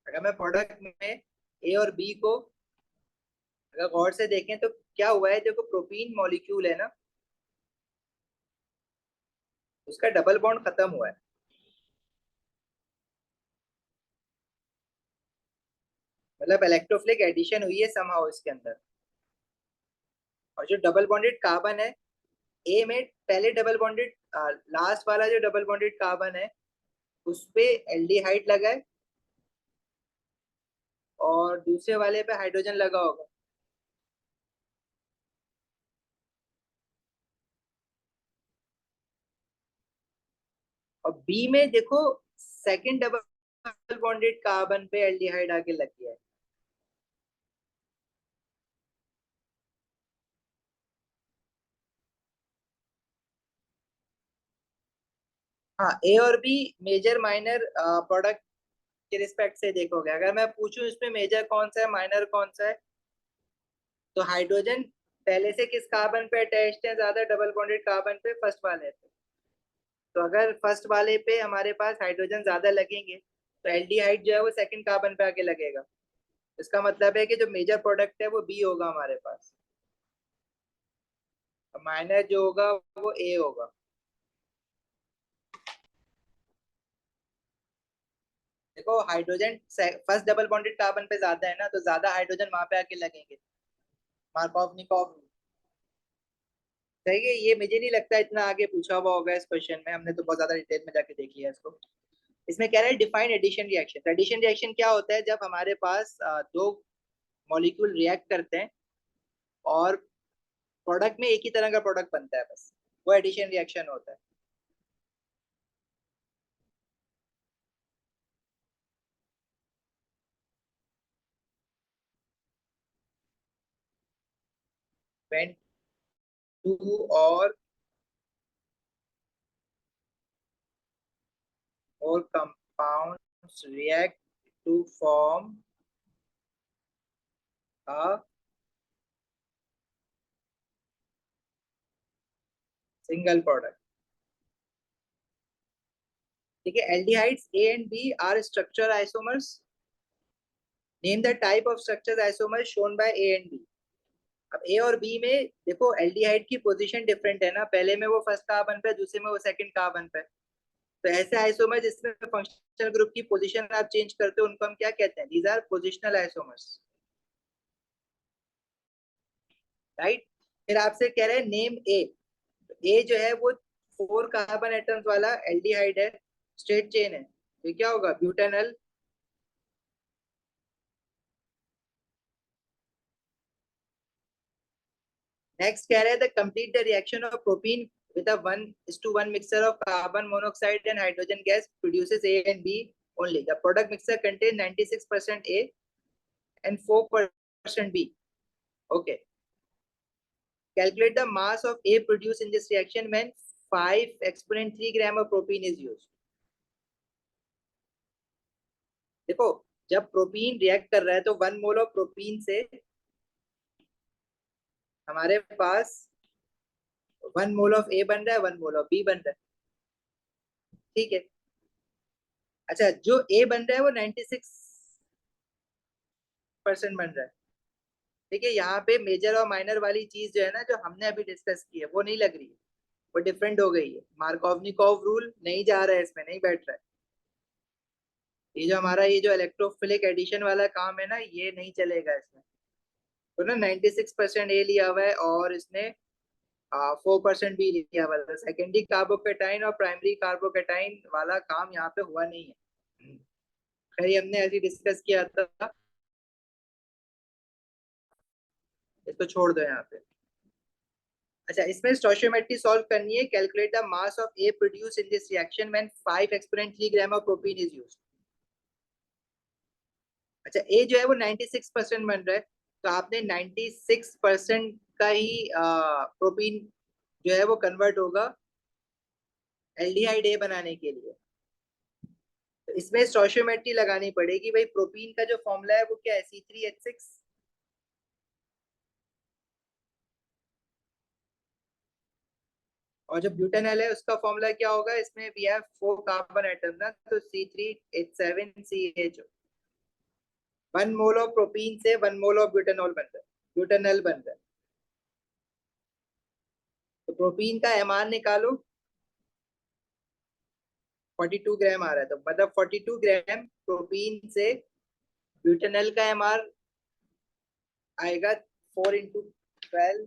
अगर मैं प्रोडक्ट में ए और बी को अगर गौर से देखें तो क्या हुआ है, देखो प्रोपीन मॉलिक्यूल है ना, उसका डबल बॉन्ड खत्म हुआ है, मतलब इलेक्ट्रोफिलिक एडिशन हुई है समहाउ इसके अंदर। और जो डबल बॉन्डेड कार्बन है ए में, पहले डबल बॉन्डेड लास्ट वाला जो डबल बॉन्डेड कार्बन है उस पे एल्डिहाइड लगा है और दूसरे वाले पे हाइड्रोजन लगा होगा। और बी में देखो सेकंड डबल बॉन्डेड कार्बन पे एल्डिहाइड आके लग गया है। हाँ, ए और बी मेजर माइनर प्रोडक्ट के रिस्पेक्ट से देखोगे, अगर मैं पूछूं इसमें मेजर कौन सा है माइनर कौन सा है, तो हाइड्रोजन पहले से किस कार्बन पे अटैच्ड है, ज्यादा डबल बॉन्डेड कार्बन पे, फर्स्ट वाले पे। तो अगर फर्स्ट वाले पे हमारे पास हाइड्रोजन ज्यादा लगेंगे तो एल्डिहाइड जो है वो सेकंड कार्बन पे आके लगेगा। इसका मतलब है कि जो मेजर प्रोडक्ट है वो बी होगा हमारे पास, माइनर जो होगा वो ए होगा। देखो hydrogen first double bonded carbon पे ज्यादा है ना, तो ज्यादा हाइड्रोजन वहां पे आके लगेंगे, मार्कov निकॉव। सही है, ये मुझे नहीं लगता इतना आगे पूछा हुआ होगा इस क्वेश्चन में, हमने तो बहुत ज्यादा डिटेल में जाके देख लिया इसको। इसमें कह रहा है define addition reaction. Addition reaction क्या होता है, जब हमारे पास दो मॉलिक्यूल रिएक्ट करते हैं और प्रोडक्ट में एक ही तरह का प्रोडक्ट बनता है, बस वो एडिशन रिएक्शन होता है। व्हेन टू और more compounds react to form a single product। ठीक है, aldehydes A and B are structure isomers. Name the type of structure isomers shown by A and B. अब ए और B में देखो aldehyde की position different है ना, पहले में वो फर्स्ट कार्बन पे, दूसरे में वो सेकंड कार्बन पे। तो ऐसे आइसोमर जिसमें फंक्शनल ग्रुप की पोजीशन आप चेंज करते हो उनको हम क्या कहते हैं, these are positional isomers. Right. फिर आपसे कह रहे हैं नेम ए। ए जो है वो 4 कार्बन एटम्स वाला एल्डिहाइड है, स्ट्रेट चेन है, तो क्या होगा, ब्यूटेनल। नेक्स्ट कह रहे हैं the complete the reaction of propene with a 1:1 mixture of carbon monoxide and hydrogen gas produces A and B only. The product mixture contains 96% A and 4% B. Okay. Calculate the mass of A produced in this reaction when 5 exponent 3 gram of propene is used. देखो, जब propene react कर रहा है तो 1 mole of propene से हमारे पास 1 mole of ए बन रहा है, 1 मोल ऑफ बी बन रहा है, ठीक है। अच्छा, जो ए बन रहा है वो 96% बन रहा है, ठीक है। यहाँ पे मेजर और माइनर वाली चीज जो है ना, जो हमने अभी डिस्कस की है, वो नहीं लग रही है, वो डिफरेंट हो गई है। मार्कोवनिकोव रूल नहीं जा रहा है, इसमें नहीं बैठ रहा है। ये जो हमारा ये जो इलेक्ट्रोफिलिक एडिशन वाला काम है ना, ये नहीं चलेगा इसमें। तो ना 96% ए लिया हुआ है और इसने 4% भी लिया हुआ था। सेकेंडरी कार्बोकेटाइन और प्राइमरी कार्बोकेटाइन वाला काम यहाँ पे हुआ नहीं है। खैर हमने ऐसे डिस्कस किया था, इसको छोड़ दो यहाँ पे। अच्छा, इसमें स्टोइचियोमेट्री सॉल्व करनी है। Calculate the mass of A produce in this reaction when 5 exponent 3 gram of propene is used. अच्छा, ए जो है वो 96% बन रहा है, तो आपने 96% का ही प्रोपीन जो है वो कन्वर्ट होगा एल्डिहाइड ए बनाने के लिए। तो इसमें स्टोइचियोमेट्री लगानी पड़ेगी भाई। प्रोपीन का जो फॉर्मूला है वो क्या है, C3H6। और जो ब्यूटेनॉल है उसका फॉर्मूला क्या होगा, इसमें वी हैव 4 कार्बन एटम ना, तो C3H7CH। 1 मोल ऑफ प्रोपीन से 1 मोल ऑफ ब्यूटेनॉल बन रहा है, ब्यूटेनॉल बन रहा है। तो प्रोपीन का एमआर निकालो, 42 ग्राम आ रहा है, तो मतलब 42 ग्राम प्रोपीन से ब्यूटेनॉल का एमआर आएगा 4 × 12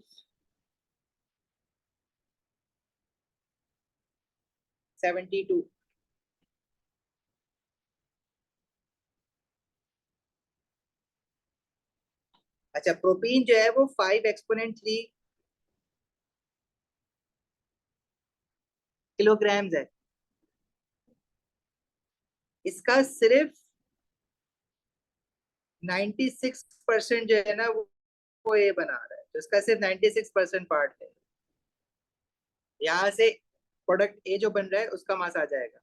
72। अच्छा, प्रोपीन जो है वो 5 एक्सपोनेंट 3 किलोग्राम्स है। इसका सिर्फ 96% जो है ना वो ये बना रहा है, तो इसका सिर्फ 96% पार्ट है। यहाँ से प्रोडक्ट ए जो बन रहा है उसका मास आ जाएगा।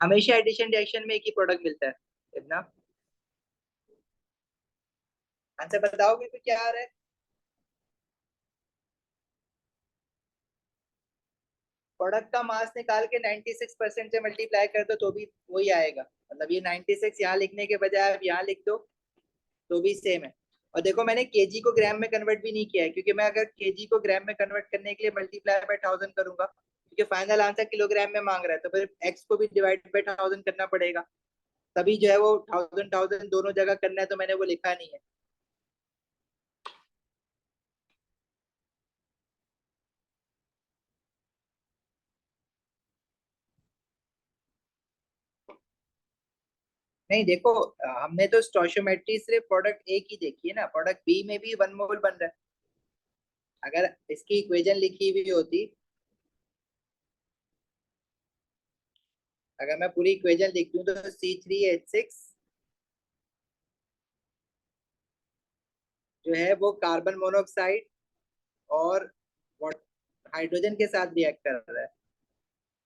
हमेशा एडिशन रिएक्शन में एक ही प्रोडक्ट मिलता है, इतना आंसर बताओगे तो क्या आ रहा है। प्रोडक्ट का मास निकाल के 96% से मल्टीप्लाई कर दो तो भी वही आएगा। मतलब ये 96 यहाँ लिखने के बजाय आप यहाँ लिख दो तो भी सेम है। और देखो, मैंने केजी को ग्राम में कन्वर्ट भी नहीं किया है, क्योंकि मैं अगर केजी को ग्राम में कन्वर्ट करने के लिए मल्टीप्लाई बाय 1000 करूंगा, क्योंकि फाइनल आंसर किलोग्राम में मांग रहा है, तो फिर एक्स को भी डिवाइड बाय 1000 करना पड़ेगा। तभी जो है वो 1000 दोनों जगह करना है, तो मैंने वो लिखा नहीं है। नहीं देखो, हमने तो स्टोइचियोमेट्री सिर्फ प्रोडक्ट ए की देखी है ना, प्रोडक्ट बी में भी 1 मोल बन रहा है। अगर इसकी इक्वेशन लिखी हुई होती, अगर मैं पूरी इक्वेशन लिख दूं तो C3H6 जो है वो कार्बन मोनोऑक्साइड और हाइड्रोजन के साथ रिएक्ट कर रहा है।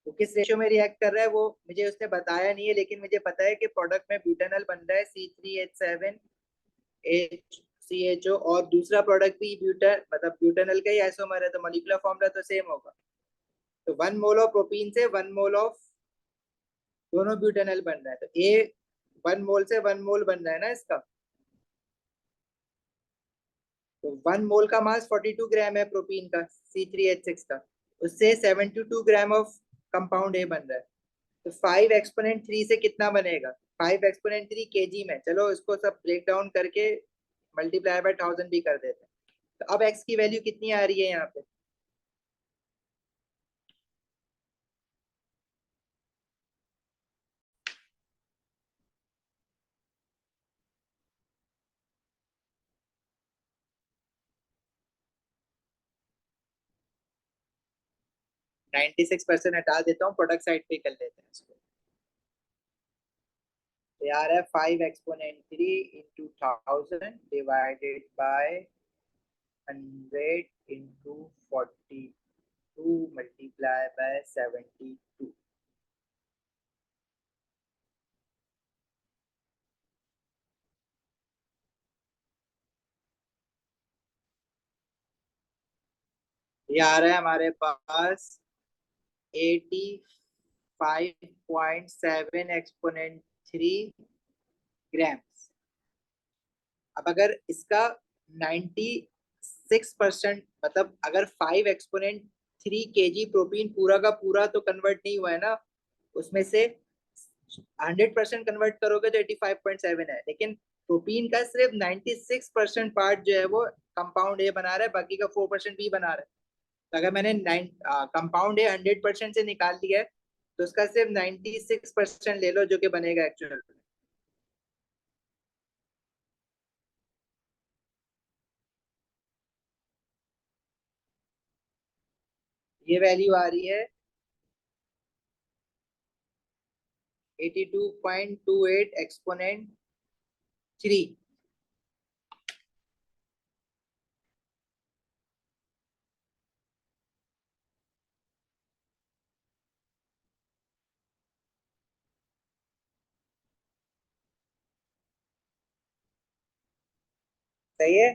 वो किस रेशियो में रिएक्ट कर रहा है वो मुझे उसने बताया नहीं है, लेकिन मुझे पता है कि प्रोडक्ट में ब्यूटेनॉल बन रहा है C3H7HCHO, और दूसरा प्रोडक्ट भी मतलब ब्यूटेनॉल का ही आइसोमर है, तो मॉलिक्यूलर फॉर्मूला तो सेम होगा। तो 1 मोल ऑफ प्रोपीन से 1 मोल ऑफ दोनों ब्यूटेनॉल बन रहा है, तो ए 1 मोल से 1 मोल बन रहा है ना इसका। तो 1 मोल का मास 42 ग्राम है प्रोपीन का, C3H6 का, उससे 72 ग्राम ऑफ कंपाउंड ए बन रहा है। तो 5 एक्सपोनेंट 3 से कितना बनेगा? 5 एक्सपोनेंट 3 केजी में, चलो इसको सब ब्रेक डाउन करके मल्टीप्लाई बाय 1000 भी कर देते हैं। तो अब एक्स की वैल्यू कितनी आ रही है यहाँ पे? 96% हटा देता हूँ, प्रोडक्ट साइड पे कर लेते हैं इसको। तो यार है 5 exponent 3 into 1000 divided by 100 into 42 multiply by 72। ये आ रहा है हमारे पास 85.7 एक्सपोनेंट 3 ग्राम्स। अब अगर इसका 96%, मतलब अगर 5 एक्सपोनेंट 3 केजी प्रोटीन पूरा का पूरा तो कन्वर्ट नहीं हुआ है ना, उसमें से 100% कन्वर्ट करोगे तो 85.7 है, लेकिन प्रोटीन का सिर्फ 96% पार्ट जो है वो कंपाउंड ए बना रहा है, बाकी का 4% बी बना रहा है। तो अगर मैंने कंपाउंड ए 100% से निकाल दिया है, तो उसका सिर्फ 96% ले लो जो कि बनेगा एक्चुअल में। ये वैल्यू आ रही है 82.28 एक्सपोनेंट 3। सही है।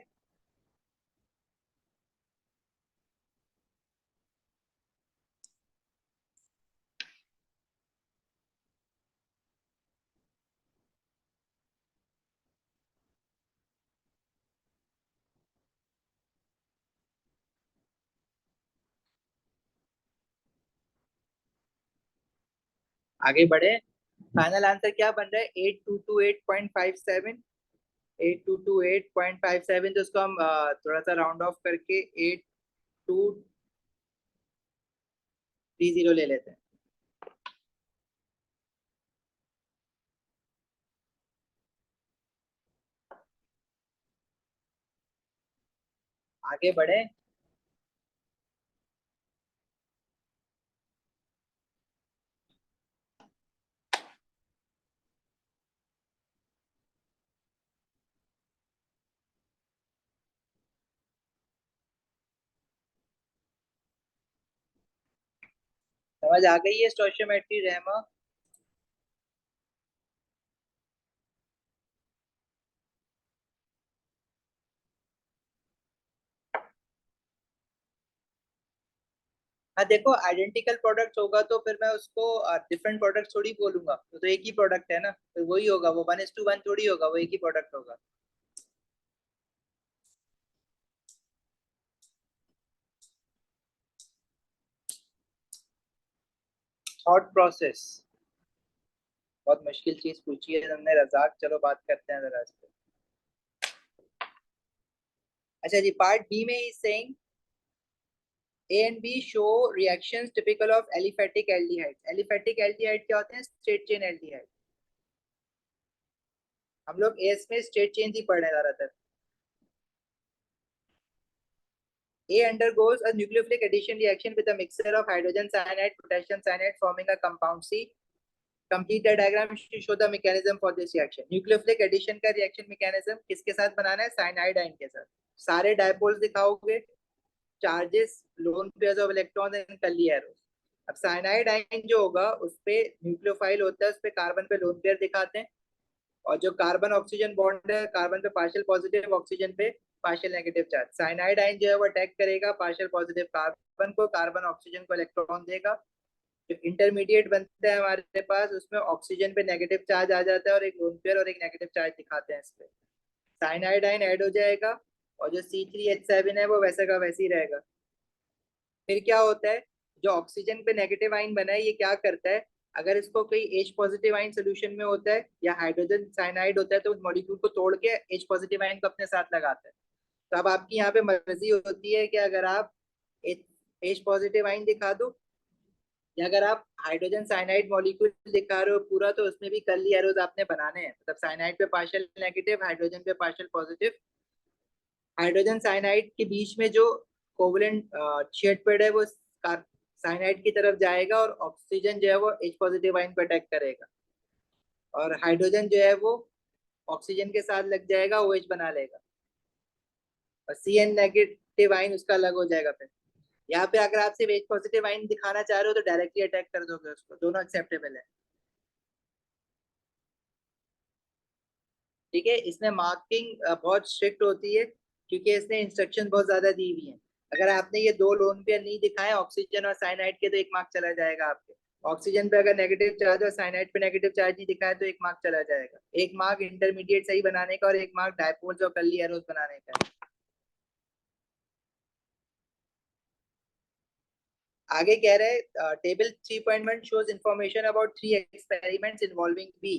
आगे बढ़े। फाइनल आंसर क्या बन रहा है? 8228.57। 8228.57, तो उसको हम थोड़ा सा राउंड ऑफ करके 8230 ले लेते हैं। आगे बढ़े। समझ आ गई है स्टोइचियोमेट्री रहमा? हाँ देखो, आइडेंटिकल प्रोडक्ट होगा तो फिर मैं उसको डिफरेंट प्रोडक्ट थोड़ी बोलूंगा, तो एक ही प्रोडक्ट है ना, फिर वही होगा, वो 1:1 थोड़ी होगा, वो एक ही प्रोडक्ट होगा। Thought process. बहुत मुश्किल चीज पूछी है तुमने रजाक, चलो बात करते हैं जरा इस पे। अच्छा जी, पार्ट बी में is saying A and B show reactions typical of aliphatic aldehydes. Aliphatic aldehyde क्या होते हैं? Straight chain aldehyde. हम लोग एस में स्ट्रेट चेन ही पढ़ रहे हैं ज्यादातर। A undergoes a nucleophilic addition reaction with a mixture of hydrogen cyanide, potassium cyanide, forming a compound C. Complete the diagram to show the mechanism for this reaction. Nucleophilic addition का reaction mechanism किसके साथ बनाना है? Cyanide ion के साथ। सारे dipoles दिखाओगे, charges, lone pairs of electron and curly arrows. अब cyanide ion जो होगा उस पे न्यूक्लियोफाइल होता है, उस पे कार्बन पे लोन पेयर दिखाते हैं, और जो कार्बन ऑक्सीजन बॉन्ड है, कार्बन पे पार्शियल पॉजिटिव, ऑक्सीजन पे partial negative charge. Cyanide ion जो है वो अटैक करेगा पार्शियल पॉजिटिव कार्बन को, कार्बन ऑक्सीजन को इलेक्ट्रॉन देगा। जो इंटरमीडिएट बनता है हमारे पास, उसमें ऑक्सीजन पे नेगेटिव चार्ज आ जाता है और एक लोन पेयर और एक नेगेटिव चार्ज दिखाते हैं इस पे। साइनाइड आयन ऐड हो जाएगा, और जो C3H7 है वो वैसा का वैसे ही रहेगा। फिर क्या होता है, जो ऑक्सीजन पे नेगेटिव आयन बना है ये क्या करता है, अगर इसको कोई H पॉजिटिव आयन सोल्यूशन में होता है या हाइड्रोजन साइनाइड होता है तो उस मॉलिक्यूल को तोड़ के H पॉजिटिव आयन को अपने साथ लगाता है। तो अब आपकी यहाँ पे मर्जी होती है कि अगर आप H पॉजिटिव आयन दिखा दो, या अगर आप हाइड्रोजन साइनाइड मॉलिक्यूल दिखा रहे हो पूरा तो उसमें भी कर्ली एरोज आपने बनाने हैं, मतलब साइनाइड पे पार्शियल नेगेटिव, हाइड्रोजन पे पार्शियल पॉजिटिव। हाइड्रोजन साइनाइड के बीच में जो कोवलेंट शेड पेड है वो साइनाइड की तरफ जाएगा और ऑक्सीजन जो है वो H पॉजिटिव आयन पे अटैक करेगा, और हाइड्रोजन जो है वो ऑक्सीजन के साथ लग जाएगा, OH बना लेगा, और CN नेगेटिव आयन उसका अलग हो जाएगा। फिर यहाँ पे अगर आप सिर्फ H पॉजिटिव आयन दिखाना चाह रहे हो तो डायरेक्टली अटैक कर दोगे उसको, दोनों एक्सेप्टेबल है। ठीक है, इसमें मार्किंग बहुत स्ट्रिक्ट होती है क्योंकि इसने इंस्ट्रक्शन बहुत ज्यादा दी हुई है। अगर आपने ये दो लोन पेयर नहीं दिखाए ऑक्सीजन और साइनाइड के तो 1 मार्क चला जाएगा आपके। ऑक्सीजन पे अगर नेगेटिव चार्ज और साइनाइड पे नेगेटिव चार्ज नहीं दिखाया तो 1 मार्क चला जाएगा। 1 मार्क इंटरमीडिएट सही बनाने का और 1 मार्क डायपोल्स और कर्ली एरोज बनाने का है। आगे कह रहे हैं table 3.1 shows information about 3 experiments involving B.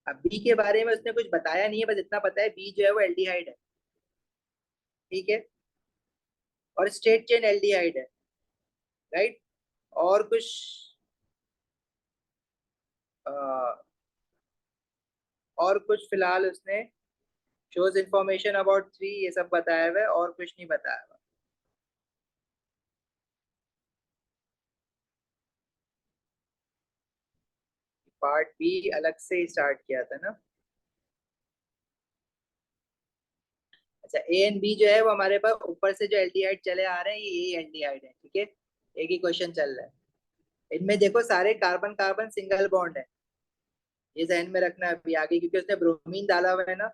अब बी के बारे में उसने कुछ बताया नहीं है, बस इतना पता है बी जो है वो एल्डिहाइड है। ठीक है, और स्ट्रेट चेन एल्डिहाइड है, राइट। और कुछ अ, और कुछ फिलहाल उसने शोज इंफॉर्मेशन अबाउट 3 ये सब बताया हुआ है, और कुछ नहीं बताया हुआ। पार्ट बी अलग से स्टार्ट किया था ना। अच्छा, ए एंड बी जो है वो हमारे पास ऊपर से जो एल्डिहाइड चले आ रहे हैं ये एल्डिहाइड है, ठीक है। एक ही क्वेश्चन चल रहा है। इनमें देखो सारे कार्बन कार्बन सिंगल बॉन्ड है, ये ध्यान में रखना है अभी आगे, क्योंकि उसने ब्रोमीन डाला हुआ है ना।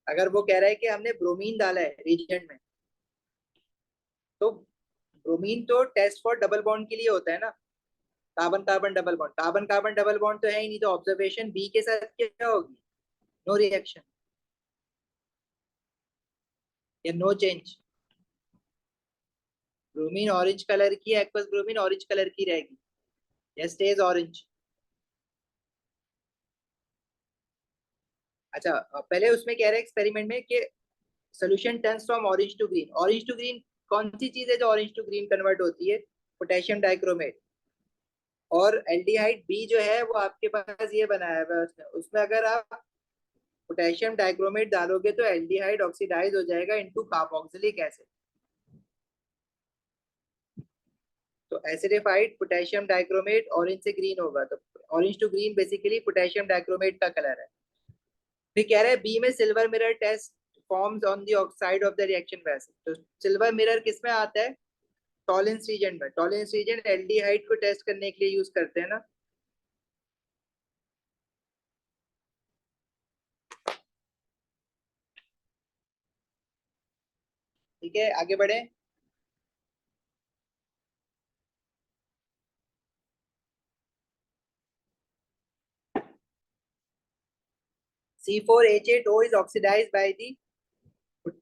अगर वो कह रहा है कि हमने ब्रोमीन डाला है रीजन में, तो ब्रोमीन तो टेस्ट फॉर डबल बॉन्ड के लिए होता है ना। Carbon carbon double bond, carbon carbon double bond तो है ही नहीं, तो ऑब्जर्वेशन बी के साथ क्या होगी, नो रिएक्शन या no change. Bromine orange colour की, एक्वस ब्रोमीन ऑरेंज कलर की रहेगी, या स्टेज ऑरेंज। अच्छा, पहले उसमें कह रहे हैं एक्सपेरिमेंट में कि solution turns from orange to green. Orange to green कौन सी चीज है जो ऑरेंज टू ग्रीन कन्वर्ट होती है, पोटेशियम डाइक्रोमेट। और एल्डिहाइड बी जो है वो आपके पास ये बनाया हुआ है उसने, उसमें अगर आप पोटेशियम डाइक्रोमेट डालोगे तो एल्डिहाइड ऑक्सीडाइज हो जाएगा इनटू कार्बोक्सिलिक एसिड। तो एसिडिफाइड पोटेशियम डाइक्रोमेट ऑरेंज से ग्रीन होगा, तो orange to green basically potassium dichromate का कलर है। फिर कह रहे हैं बी में silver mirror test forms on the oxide of the reaction vessel. तो सिल्वर मिरर किस में आता है, टॉलेंस रीजन में। टॉलेंस रीजन एल्डिहाइड को टेस्ट करने के लिए यूज करते हैं ना। ठीक है, आगे बढ़े। C4H8O is oxidized by the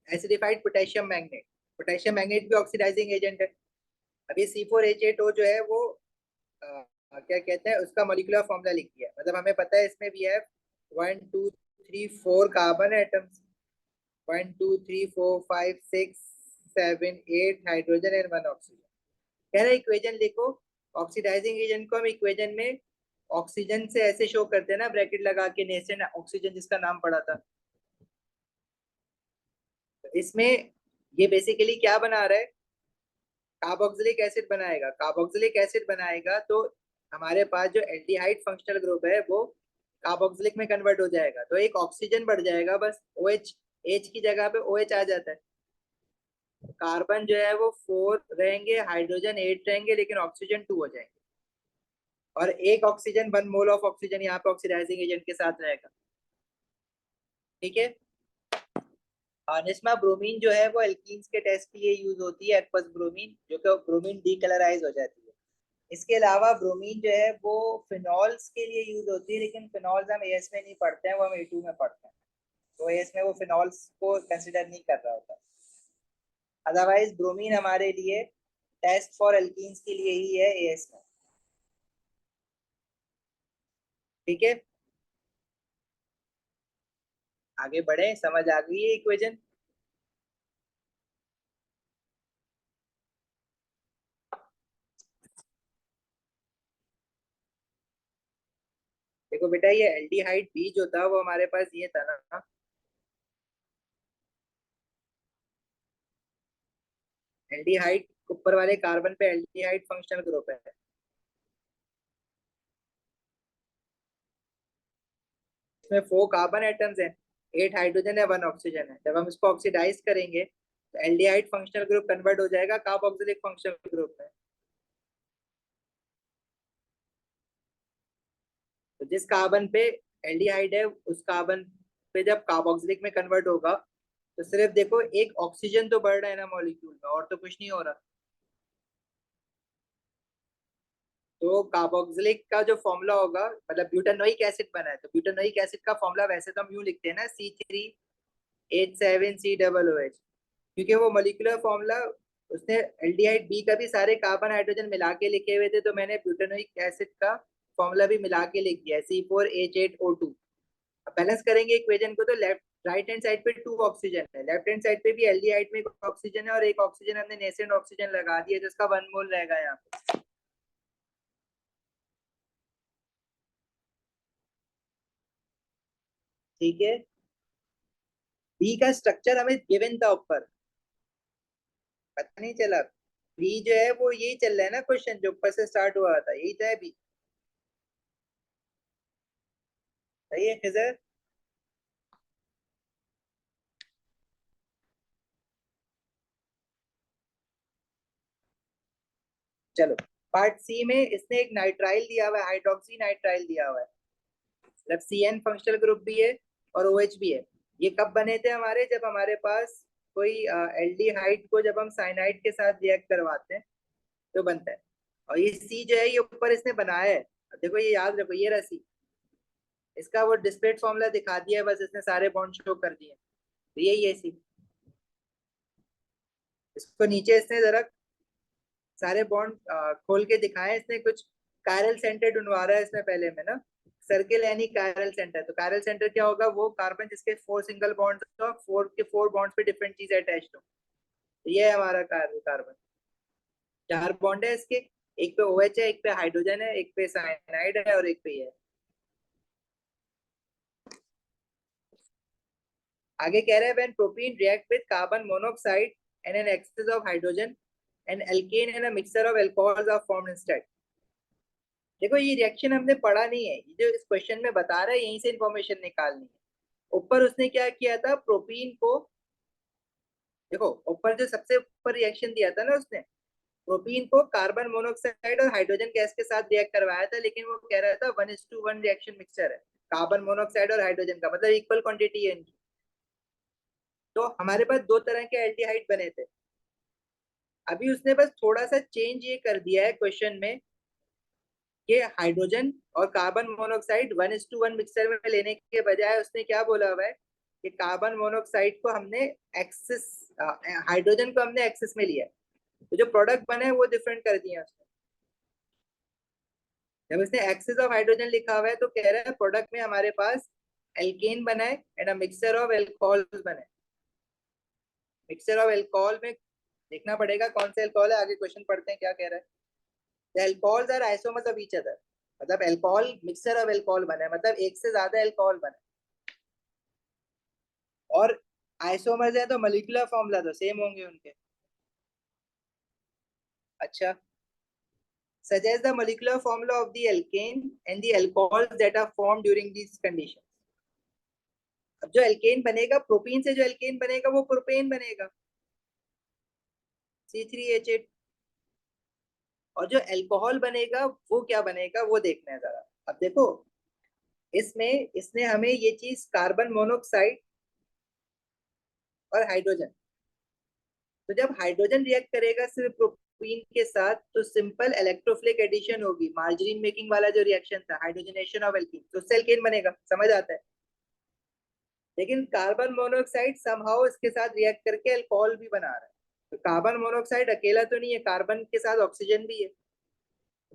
acidified potassium magnet। Potassium magnet भी ऑक्सीडाइजिंग एजेंट है। अब ये C4H8O जो है वो क्या कहते हैं, उसका मॉलिक्यूलर फॉर्मूला लिख दिया, मतलब हमें पता है इसमें भी है 1 2 3 4 carbon atoms, 1 2 3 4 5 6 7 8 hydrogen and 1 oxygen. कह रहे इक्वेशन लिखो। ऑक्सीडाइजिंग एजेंट को हम इक्वेशन में ऑक्सीजन से ऐसे शो करते हैं ना, ब्रैकेट लगा के, नेसेंट ऑक्सीजन जिसका नाम पड़ा था। तो इसमें ये बेसिकली क्या बना रहा है, कार्बोक्सिलिक एसिड बनाएगा। कार्बोक्सिलिक एसिड बनाएगा तो हमारे पास जो एल्डिहाइड फंक्शनल ग्रुप है वो कार्बोक्सिलिक में कन्वर्ट हो जाएगा, तो एक ऑक्सीजन बढ़ जाएगा बस। OH, H की जगह पे OH आ जाता है। कार्बन जो है वो 4 रहेंगे, हाइड्रोजन 8 रहेंगे, लेकिन ऑक्सीजन 2 हो जाएंगे। और एक ऑक्सीजन 1 मोल ऑफ ऑक्सीजन यहाँ पे ऑक्सीडाइजिंग एजेंट के साथ रहेगा। ठीक है। निस्मा ब्रोमीन जो है वो एल्कीन्स के टेस्ट के लिए यूज होती है, एक्वस ब्रोमीन, जो कि ब्रोमीन डीकलराइज हो जाती है। इसके अलावा ब्रोमीन जो है वो फिनॉल्स के लिए यूज होती है, लेकिन फिनॉल्स हम एएस में नहीं पढ़ते हैं, वो हम A2 में पढ़ते हैं। तो इसमें वो फिनॉल्स को कंसिडर नहीं कर रहा होता। अदरवाइज ब्रोमीन हमारे लिए टेस्ट फॉर एल्कीन्स के लिए ही है एएस में। ठीक है, आगे बढ़े, समझ आ गई है इक्वेशन? देखो बेटा, ये एल्डिहाइड बी जो था वो हमारे पास ये था ना, एल्डिहाइड ऊपर वाले कार्बन पे एल्डिहाइड फंक्शनल ग्रुप है। इसमें 4 कार्बन एटम्स हैं, 8 हाइड्रोजन है, 1 ऑक्सीजन है। जब हम इसको ऑक्सीडाइज करेंगे तो एल्डिहाइड फंक्शनल ग्रुप कन्वर्ट हो जाएगा कार्बोक्सिलिक फंक्शनल ग्रुप में। तो जिस कार्बन पे एल्डिहाइड है उस कार्बन पे जब कार्बोक्सिलिक में कन्वर्ट होगा तो सिर्फ देखो एक ऑक्सीजन तो बढ़ रहा है ना मॉलिक्यूल में, और तो कुछ नहीं हो रहा। तो कार्बोक्सिलिक का जो फॉर्मूला होगा, मतलब ब्यूटानोइक एसिड बना है तो ब्यूटानोइक एसिड का फॉर्मूला वैसे तो हम यूं लिखते हैं ना, C3H7C OOH, क्योंकि वो मोलिकुलर फॉर्मूला उसने एल्डिहाइड बी का भी सारे कार्बन हाइड्रोजन मिला के लिखे हुए थे, तो मैंने ब्यूटानोइक एसिड का फॉर्मूला भी मिला के लिख दिया, C4H8O2। अब बैलेंस करेंगे इक्वेशन को तो लेफ्ट राइट हैंड साइड पे 2 ऑक्सीजन है, लेफ्ट हैंड साइड पे भी एल्डिहाइड में एक ऑक्सीजन है और एक ऑक्सीजन हमने नेसेंट ऑक्सीजन लगा दिया जिसका 1 मोल रहेगा यहाँ पे। ठीक है, बी का स्ट्रक्चर हमें गिवन था ऊपर, पता नहीं चला। बी जो है वो यही चल रहा है ना, क्वेश्चन जो ऊपर से स्टार्ट हुआ था यही था बी। सही है खिजर? चलो, पार्ट सी में इसने एक नाइट्राइल दिया हुआ है, हाइड्रोक्सी नाइट्राइल दिया हुआ है, मतलब CN फंक्शनल ग्रुप भी है और OH भी है। ये कब बने थे हमारे, जब हमारे पास कोई एल्डिहाइड को जब हम साइनाइड के साथ रिएक्ट करवाते हैं तो बनता है। और ये सी जो है ये ऊपर इसने बनाया है, अब देखो ये याद रखो, ये रसी, इसका वो डिस्प्लेट फॉर्मूला दिखा दिया है, बस इसने सारे बॉन्ड शो कर दिए, तो यही है सी। इसको नीचे इसने जरा सारे बॉन्ड खोल के दिखाए, इसने कुछ कायरल सेंटर ढूंढवा रहा है इसमें पहले में ना, सर्किल यानी कायरल सेंटर। तो कायरल सेंटर क्या होगा, वो कार्बन जिसके 4 सिंगल बॉन्ड हो, 4 के 4 बॉन्ड्स पे डिफरेंट चीज अटैच्ड हो। तो ये है हमारा कार्बन, 4 बॉन्ड है इसके, एक पे OH है, एक पे हाइड्रोजन है, एक पे साइनाइड है और एक पे ये है। आगे कह रहा है when propene react with carbon monoxide and an excess of hydrogen and alkane and a mixture of alcohols are formed instead. देखो ये रिएक्शन हमने पढ़ा नहीं है, ये जो इस क्वेश्चन में बता रहा है यहीं से इंफॉर्मेशन निकालनी है। ऊपर उसने क्या किया था, प्रोपीन को, देखो ऊपर जो सबसे ऊपर रिएक्शन दिया था ना उसने, प्रोपीन को कार्बन मोनोऑक्साइड और हाइड्रोजन गैस के साथ रिएक्ट करवाया था, लेकिन वो कह रहा था 1:1 रिएक्शन मिक्सचर है, कार्बन मोनोऑक्साइड और हाइड्रोजन का, मतलब इक्वल क्वांटिटी है इनकी। तो हमारे पास दो तरह के एल्डिहाइड बने थे। अभी उसने बस थोड़ा सा चेंज ये कर दिया है क्वेश्चन में कि हाइड्रोजन और कार्बन मोनोऑक्साइड 1:1 मिक्सचर में लेने के बजाय उसने क्या बोला हुआ है कि कार्बन मोनोऑक्साइड को हमने एक्सेस, हाइड्रोजन को हमने एक्सेस में लिया है, तो जो प्रोडक्ट बने हैं वो डिफरेंट कर दिए उसने। जब इसने एक्सेस ऑफ हाइड्रोजन लिखा हुआ है तो कह रहा है प्रोडक्ट में हमारे पास एल्केन बना है and a mixture of alcohols बने। मिक्सचर ऑफ एल्कोहल में देखना पड़ेगा कौन सा एल्कोहल है, आगे क्वेश्चन पढ़ते हैं क्या कह रहा है। The alcohols are isomers of each other, मतलब अल्कोहल मिक्सचर ऑफ अल्कोहल बना है, मतलब एक से ज्यादा अल्कोहल बना है। और आइसोमर्स है तो मोलिकुलर फॉर्मूला तो सेम होंगे उनके। अच्छा, suggest the molecular formula of the alkane and the alcohols that are formed during these conditions। अब जो एल्केन बनेगा, प्रोपीन से जो एल्केन बनेगा वो प्रोपेन बनेगा, C3H8। और जो अल्कोहल बनेगा वो क्या बनेगा वो देखना है जरा। अब देखो इसमें इसने हमें ये चीज कार्बन मोनोऑक्साइड और हाइड्रोजन, तो जब हाइड्रोजन रिएक्ट करेगा सिर्फ प्रोपीन के साथ तो सिंपल इलेक्ट्रोफिलिक एडिशन होगी, मार्जरीन मेकिंग वाला जो रिएक्शन था, हाइड्रोजनेशन ऑफ एल्कीन, तो उससे एल्केन बनेगा, समझ आता है। लेकिन कार्बन मोनोऑक्साइड समहाउ इसके साथ रिएक्ट करके अल्कोहल भी बना रहा है। तो कार्बन मोनोऑक्साइड अकेला तो नहीं है, कार्बन के साथ ऑक्सीजन भी है।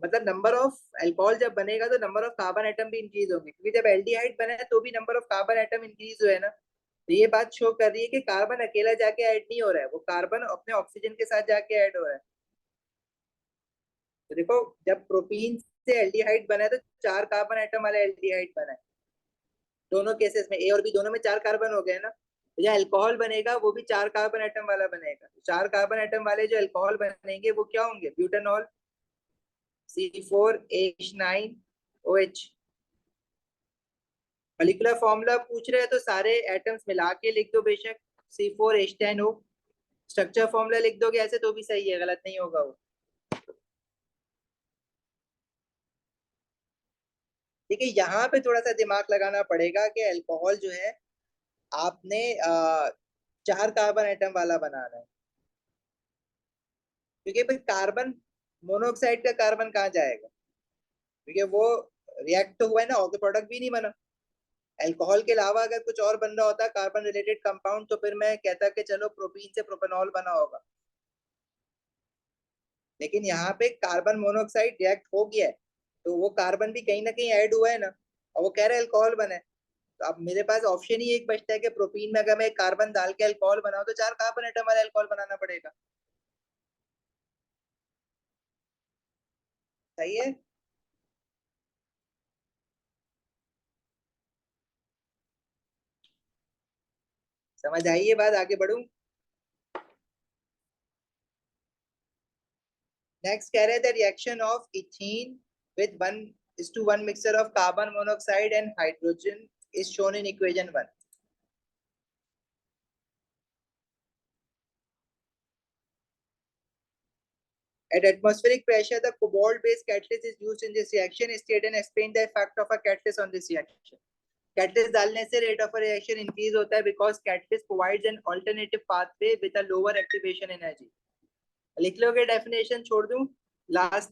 मतलब नंबर ऑफ अल्कोहल जब बनेगा तो नंबर ऑफ कार्बन एटम भी इंक्रीज होंगे, क्योंकि जब एल्डिहाइड बना है तो भी number of carbon atom increase हुए ना। तो ये बात शो कर रही है कि कार्बन अकेला जाके ऐड नहीं हो रहा है, वो कार्बन अपने ऑक्सीजन के साथ जाके ऐड हो रहा है। तो देखो, जब प्रोटीन से एल्डिहाइड बना है तो 4 कार्बन एटम वाला एल्डिहाइड बना है। दोनों केसेस में ए और बी दोनों में 4 कार्बन हो गए ना। तो जो अल्कोहल बनेगा वो भी 4 कार्बन एटम वाला बनेगा। 4 कार्बन एटम वाले जो अल्कोहल बनेंगे वो क्या होंगे? Butanol, C4H9OH। मॉलिक्यूलर फॉर्मूला पूछ रहे हैं तो सारे एटम्स मिला के लिख दो बेशक, C4H10O। स्ट्रक्चर फॉर्मूला लिख दोगे ऐसे तो भी सही है, गलत नहीं होगा वो। ठीक है, यहाँ पे थोड़ा सा दिमाग लगाना पड़ेगा कि अल्कोहल जो है आपने 4 कार्बन एटम वाला बनाना है, क्योंकि भाई कार्बन मोनोऑक्साइड का कार्बन कहाँ जाएगा? क्योंकि वो रिएक्ट तो हुआ है ना, और तो प्रोडक्ट भी नहीं बना। अल्कोहल के अलावा अगर कुछ और बन रहा होता कार्बन रिलेटेड कंपाउंड तो फिर मैं कहता कि चलो प्रोपीन से प्रोपेनॉल बना होगा। लेकिन यहाँ पे कार्बन मोनोऑक्साइड रिएक्ट हो गया है, तो वो कार्बन भी कहीं ना कहीं ऐड हुआ है ना, और वो कह रहे हैं अल्कोहल बना है। तो अब मेरे पास ऑप्शन ही एक बचता है कि प्रोपीन में अगर मैं कार्बन डाल के अल्कोहल बनाऊं तो 4 कार्बन एटम वाला अल्कोहल बनाना पड़ेगा। सही है। समझ आई ये बात? आगे बढ़ूं? नेक्स्ट कह रहे थे reaction of ethene with 1:1 mixture of carbon monoxide and hydrogen is shown in equation 1। At atmospheric pressure, the cobalt-based catalyst is used in this reaction. State and explain the effect of a catalyst on this reaction. Catalyst डालने से rate of a reaction increase होता है because catalyst provides an alternative pathway with a lower activation energy. लिख लोगे definition? छोड़ दूं? Last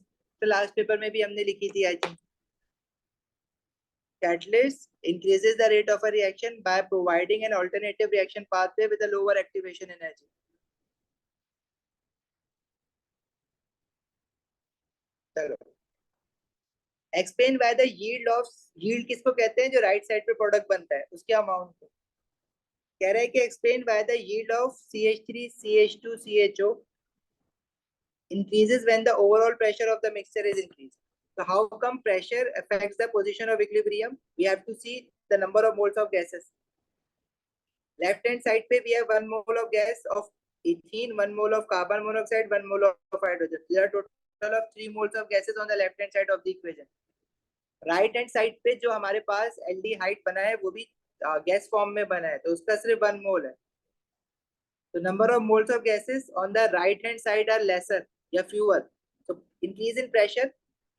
paper में भी हमने लिखी थी I think. Catalyst increases the rate of a reaction by providing an alternative reaction pathway with a lower activation energy. चलो, explain by the yield of, yield किसको कहते हैं? जो राइट साइड पे प्रोडक्ट बनता है उसके अमाउंट को कह रहा है कि explain by the yield of CH3CH2CHO increases when the overall pressure of the mixture is increased. So how come pressure affects the position of equilibrium? We have to see the number of moles of gases. Left hand side पे we have 1 mole of gas of ethene, 1 mole of carbon monoxide, 1 mole of hydrogen. There are total of 3 moles of gases on the left hand side of the equation. Right hand side पे जो हमारे पास aldehyde बना है वो भी gas form में बना है, तो उसका सिर्फ 1 मोल है। तो number of moles of gases on the right hand side are lesser या fewer. so increase in pressure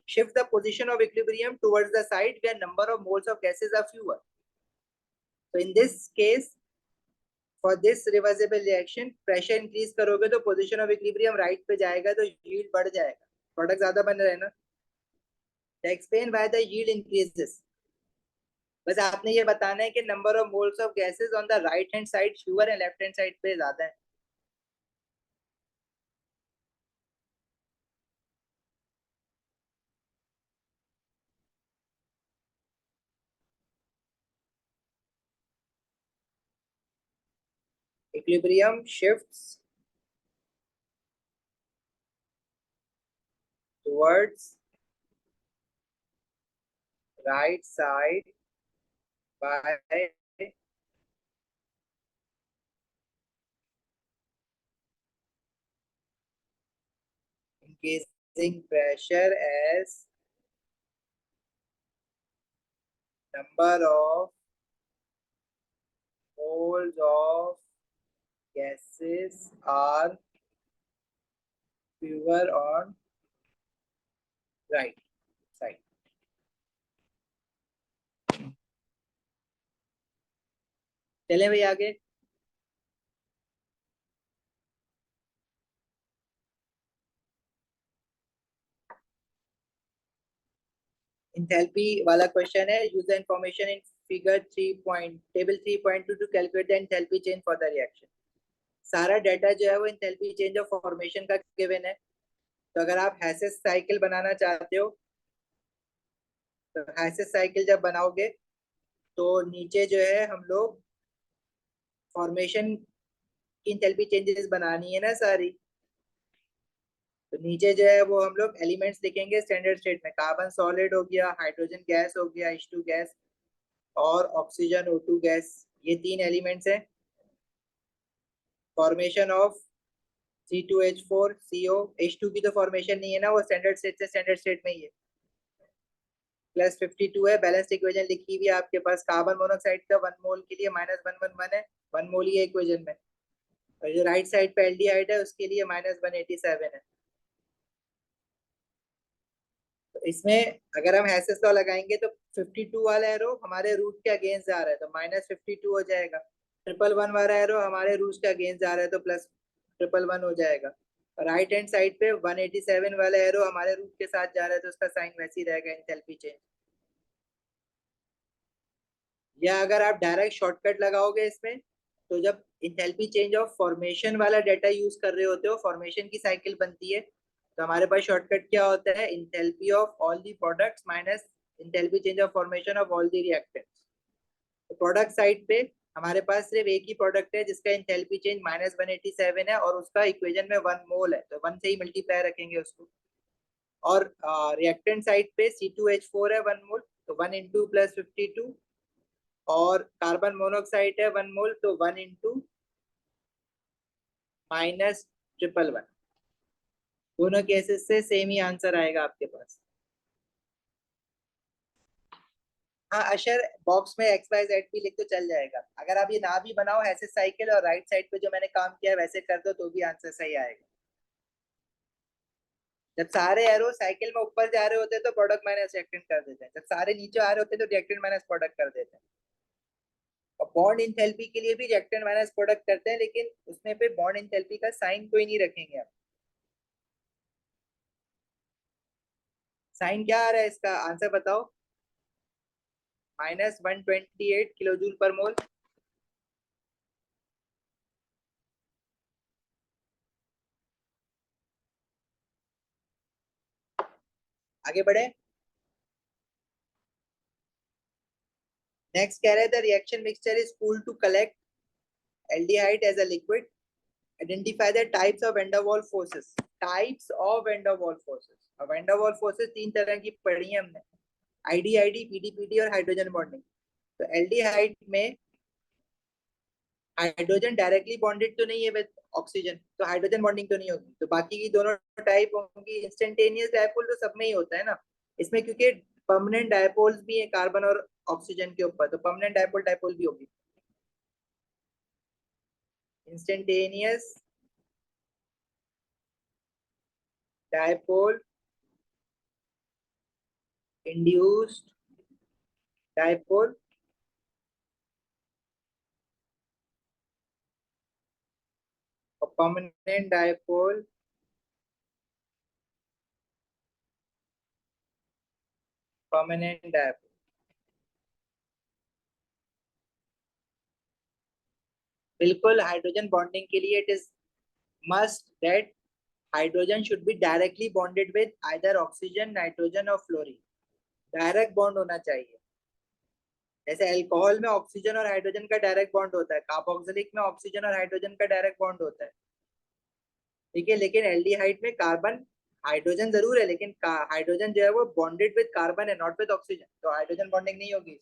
shift the position of equilibrium towards the side where number of moles of gases are fewer. So in this case, for this reversible reaction, pressure increase करोगे तो position of equilibrium right पे जाएगा तो yield बढ़ जाएगा, product ज्यादा बन रहे हैं ना। explain why the yield increases. बस आपने ये बताना है कि number of moles of gases on the right hand side fewer है, लेफ्ट हैंड साइड पे ज्यादा है। Equilibrium shifts towards right side by increasing pressure as number of moles of gases are fewer on right side. चले भाई आगे। Enthalpy वाला question है, use the information in figure 3 point table 3.2 to calculate the enthalpy change for the reaction. सारा data जो है वो enthalpy change of formation का given है. तो अगर आप हैसेस साइकिल बनाना चाहते हो तो हैसेस साइकिल जब बनाओगे तो नीचे जो है हम लोग फॉर्मेशन की enthalpy changes बनानी है ना सारी. तो नीचे जो है वो हम लोग एलिमेंट्स लिखेंगे स्टैंडर्ड स्टेट में. कार्बन सॉलिड हो गया, हाइड्रोजन गैस हो गया, H2 गैस और ऑक्सीजन O2 गैस. ये 3 एलिमेंट्स हैं. Formation of C2H4 CO. H2 की तो फॉर्मेशन नहीं है ना, वो स्टैंडर्ड स्टेट से स्टैंडर्ड स्टेट में ही है. प्लस 52 है. बैलेंस इक्वेशन लिखी हुई है आपके पास. कार्बन मोनोऑक्साइड का 1 मोल के लिए -111 है. 1 मोल ही है इक्वेशन में. और जो राइट साइड पे एल्डिहाइड है उसके लिए -187 है. तो इसमें अगर हम हैसेस लॉ लगाएंगे तो 52 वाला एरो हमारे रूट के अगेंस्ट जा रहा है तो -52 हो जाएगा. 111 वाला एरो हमारे रूट के अगेंस्ट जा रहा है तो +111 हो जाएगा. राइट हैंड साइड पे 187 वाला एरो हमारे रूट के साथ जा रहा है तो उसका साइन वैसे ही रहेगा, एंथैल्पी चेंज. या अगर आप डायरेक्ट शॉर्टकट लगाओगे इसमें तो जब एंथैल्पी चेंज ऑफ फॉर्मेशन वाला डाटा यूज कर रहे होते हो, फॉर्मेशन की साइकिल बनती है, तो हमारे पास शॉर्टकट क्या होता है, enthalpy of all the products minus enthalpy change of formation of all the reactants. तो प्रोडक्ट साइड पे हमारे पास सिर्फ एक ही प्रोडक्ट है जिसका एंथैल्पी चेंज -187 है और उसका इक्वेशन में 1 मोल है तो 1 से ही मल्टीप्लाई रखेंगे उसको. और रिएक्टेंट साइड पे C2H4 है 1 मोल तो 1 इंटू +52 और कार्बन मोनोऑक्साइड है 1 मोल तो 1 इंटू -111. दोनों केसेस से सेम ही आंसर आएगा आपके पास. हाँ अशर बॉक्स में XYZ भी लिख तो चल जाएगा. अगर आप ये ना भी बनाओ ऐसे साइकिल और राइट साइड पे जो मैंने काम किया है वैसे कर दो तो भी आंसर सही आएगा. जब सारे एरो साइकिल में ऊपर जा रहे होते हैं तो प्रोडक्ट माइनस रिएक्टेंट कर देते हैं. जब सारे नीचे आ रहे होते हैं तो रिएक्टेंट माइनस प्रोडक्ट कर देते हैं. और बॉन्ड इंथैल्पी के लिए भी रिएक्टेंट माइनस प्रोडक्ट करते हैं लेकिन उसमें पे बॉन्ड इंथैल्पी का साइन कोई नहीं रखेंगे आप. साइन क्या आ रहा है इसका आंसर बताओ. -128 किलो जूल पर मोल. आगे बढ़े. नेक्स्ट कह रहे थे reaction mixture is cooled to collect aldehyde as a liquid. Identify the types of van der Waals forces. Types of van der Waals forces. अब वैन डर वाल्स फोर्सेस 3 तरह की पढ़ी है हमने, आईडी, पीडी और हाइड्रोजन बॉन्डिंग. तो aldehyde में hydrogen directly bonded तो नहीं है विद ऑक्सीजन तो हाइड्रोजन बॉन्डिंग तो नहीं होगी. तो बाकी की दोनों टाइप होंगी. इंस्टेंटेनियस डायपोल तो सब में ही होता है ना. इसमें क्योंकि परमानेंट डायपोल्स भी है कार्बन और ऑक्सीजन के ऊपर तो परमानेंट डायपोल डायपोल भी होगी. इंस्टेंटेनियस डायपोल, इंड्यूस्ड डायपोल और परमानेंट डायपोल. परमानेंट डायपोल बिल्कुल हाइड्रोजन बॉन्डिंग के लिए it is must that hydrogen should be directly bonded with either oxygen, nitrogen और फ्लोरीन. डायरेक्ट बॉन्ड होना चाहिए. जैसे अल्कोहल में ऑक्सीजन और हाइड्रोजन का डायरेक्ट बॉन्ड होता है, कार्बोक्सिलिक में ऑक्सीजन और हाइड्रोजन का डायरेक्ट बॉन्ड होता है. ठीक है. लेकिन एल्डिहाइड में कार्बन हाइड्रोजन जरूर है लेकिन हाइड्रोजन जो है वो बॉन्डेड विद कार्बन है नॉट विद ऑक्सीजन तो हाइड्रोजन बॉन्डिंग नहीं होगी.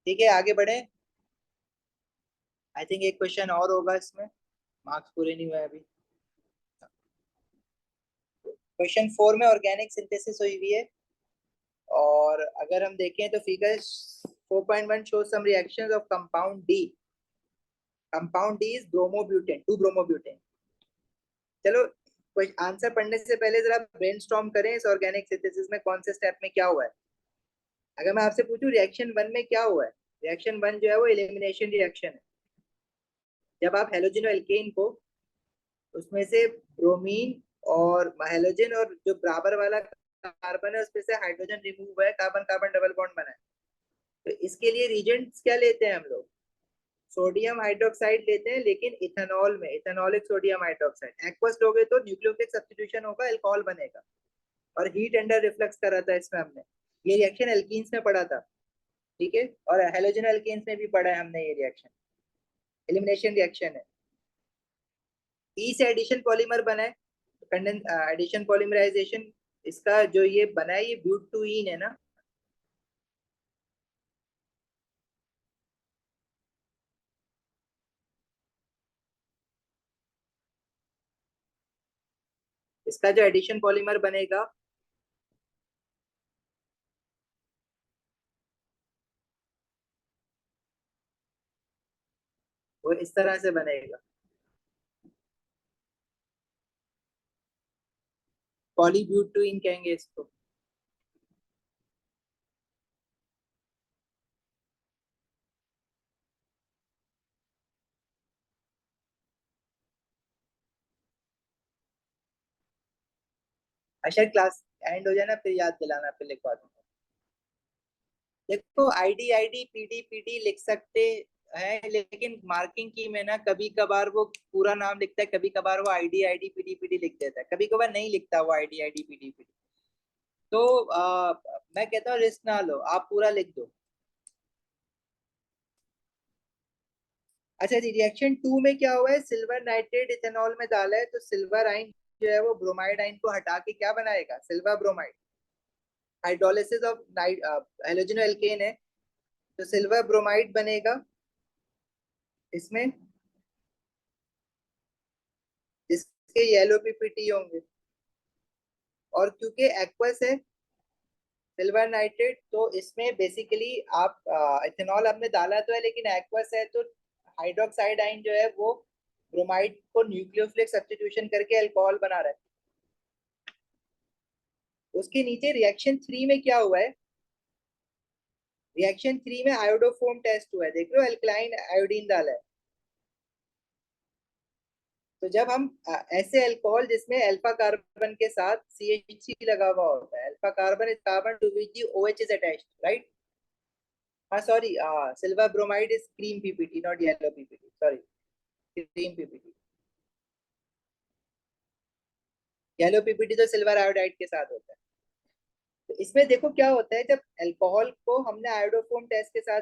ठीक है आगे बढ़े. आई थिंक एक क्वेश्चन और होगा इसमें, मार्क्स पूरे नहीं हुए अभी. क्वेश्चन 4 में ऑर्गेनिक सिंथेसिस हुई हुई है और अगर हम देखें तो figure 4.1 show some reactions of compound D. Compound D is bromobutane, 2 bromobutane. चलो आंसर पढ़ने से पहले जरा ब्रेनस्टॉर्म करें इस ऑर्गेनिक सिंथेसिस में कौन से स्टेप में क्या हुआ है. अगर मैं आपसे पूछूं रिएक्शन 1 में क्या हुआ है, रिएक्शन 1 जो है वो एलिमिनेशन रिएक्शन है. जब आप हेलोजन एल्केन को उसमें से ब्रोमीन और हेलोजन और जो बराबर वाला कार्बन है उसमें से हाइड्रोजन रिमूव हुआ है, कार्बन कार्बन डबल बॉन्ड बना है। तो इसके लिए रिएजेंट्स क्या लेते हैं हम लोग? सोडियम हाइड्रोक्साइड लेते हैं, लेकिन इथेनॉल में इथेनॉलिक सोडियम हाइड्रोक्साइड। एक्वस लोगे तो न्यूक्लियोफिलिक सब्स्टिट्यूशन होगा, अल्कोहल बनेगा। और हीट अंडर रिफ्लक्स करा था इसमें हमने, ये रिएक्शन एल्कीन्स में पढ़ा था, ठीक है। और हेलोजन एल्केन्स में भी पढ़ा है हमने, ये रिएक्शन एलिमिनेशन रिएक्शन है। ई से एडिशन पॉलीमर बना है, कंडेंस एडिशन पॉलीमराइजेशन, इसका जो ये बना है ये ब्यूटूइन है ना। इसका जो एडिशन पॉलीमर बनेगा वो इस तरह से बनेगा, पॉलीब्यूटूइन कहेंगे इसको। अच्छा क्लास एंड हो जाए ना फिर याद दिलाना, फिर लिखवा दूंगा। देखो आईडी आईडी पीडी पीडी लिख सकते हैं, लेकिन मार्किंग की में ना कभी कभार वो पूरा नाम लिखता है, कभी कभार वो आईडी आईडी पीडी पीडी लिख देता है, कभी कभार नहीं लिखता वो आईडी आईडी पीडी पीडी। तो मैं कहता हूँ रिस्क ना लो, आप पूरा लिख दो। अच्छा जी, रिएक्शन 2 में क्या हुआ है? सिल्वर नाइट्रेट इथेनॉल में डाला है, तो सिल्वर आयन जो है वो ब्रोमाइड आयन को हटा के क्या बनाएगा? Silver bromide. Hydrolysis of night halogen alkane है, तो सिल्वर ब्रोमाइड बनेगा इसमें, जिसके येलो पीपीटी होंगे। और क्योंकि एक्वस है सिल्वर नाइट्रेट, तो इसमें बेसिकली आप इथेनॉल हमने डाला तो है, लेकिन एक्वस है तो हाइड्रोक्साइड आयन जो है वो ब्रोमाइड को न्यूक्लियोफिलिक सब्स्टिट्यूशन करके अल्कोहल बना रहा है। उसके नीचे रिएक्शन 3 में क्या हुआ है? रिएक्शन 3 में आयोडोफोम टेस्ट हुआ है, देख रहे हो, अल्कलाइन आयोडीन डाला है। तो जब हम ऐसे अल्कोहल जिसमें अल्फा कार्बन के साथ CH3 लगा हुआ होता है, alpha carbon is carbon two which the OH is attached, right? हाँ sorry, silver bromide is cream P P T not yellow P P T, sorry, cream P P T. Yellow P P T तो सिल्वर आयोडाइड के साथ होता है। तो इसमें देखो क्या होता है, जब अल्कोहल को हमने आयोडोफोम टेस्ट के साथ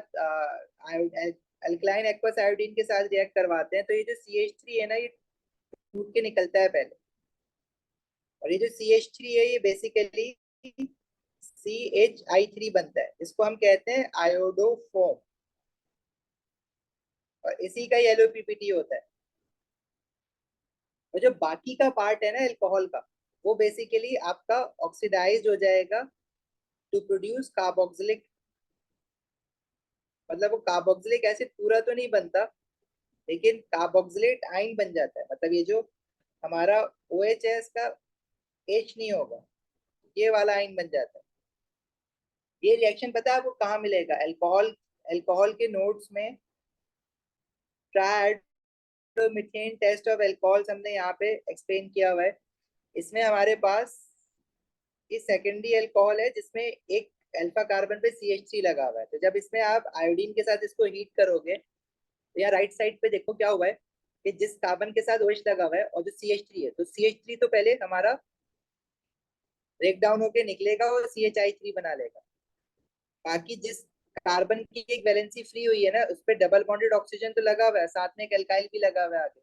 अल्कलाइन एक्वस आयोडीन के साथ रिएक्ट करवाते हैं, तो ये जो CH3 है ना, ये टूट के निकलता है पहले। और ये जो CH3 है ये बेसिकली CHI3 बनता है, इसको हम कहते हैं आयोडोफोम, और इसी का येलो पीपीटी होता है। और जो बाकी का पार्ट है ना अल्कोहल का, वो बेसिकली आपका ऑक्सीडाइज हो जाएगा टू प्रोड्यूस कार्बोक्सिलिक, मतलब वो कार्बोक्सिलिक एसिड पूरा तो नहीं बनता, लेकिन कार्बोक्सिलेट आइन बन जाता है। मतलब ये जो हमारा OH है इसका H नहीं होगा, ये वाला आइन बन जाता है। ये रिएक्शन पता है आपको कहाँ मिलेगा? अल्कोहल, अल्कोहल के नोट्स में ट्राइहाइड्रोमीथेन टेस्ट ऑफ अल्कोहल्स हमने यहाँ पे एक्सप्लेन किया हुआ है। इसमें हमारे पास ये सेकेंडरी अल्कोहल है जिसमें एक अल्फा कार्बन पे CH3 लगा हुआ है। तो जब इसमें आप आयोडीन के साथ इसको हीट करोगे, तो यहाँ राइट साइड पे देखो क्या हुआ है कि जिस कार्बन के साथ OH लगा हुआ है और जो CH3 है, तो CH3 तो पहले हमारा ब्रेक डाउन होके निकलेगा और CHI3 बना लेगा। बाकी जिस कार्बन की एक वैलेंसी फ्री हुई है ना, उस पर डबल बॉन्डेड ऑक्सीजन तो लगा हुआ है, साथ में एक एल्काइल भी लगा हुआ है आगे।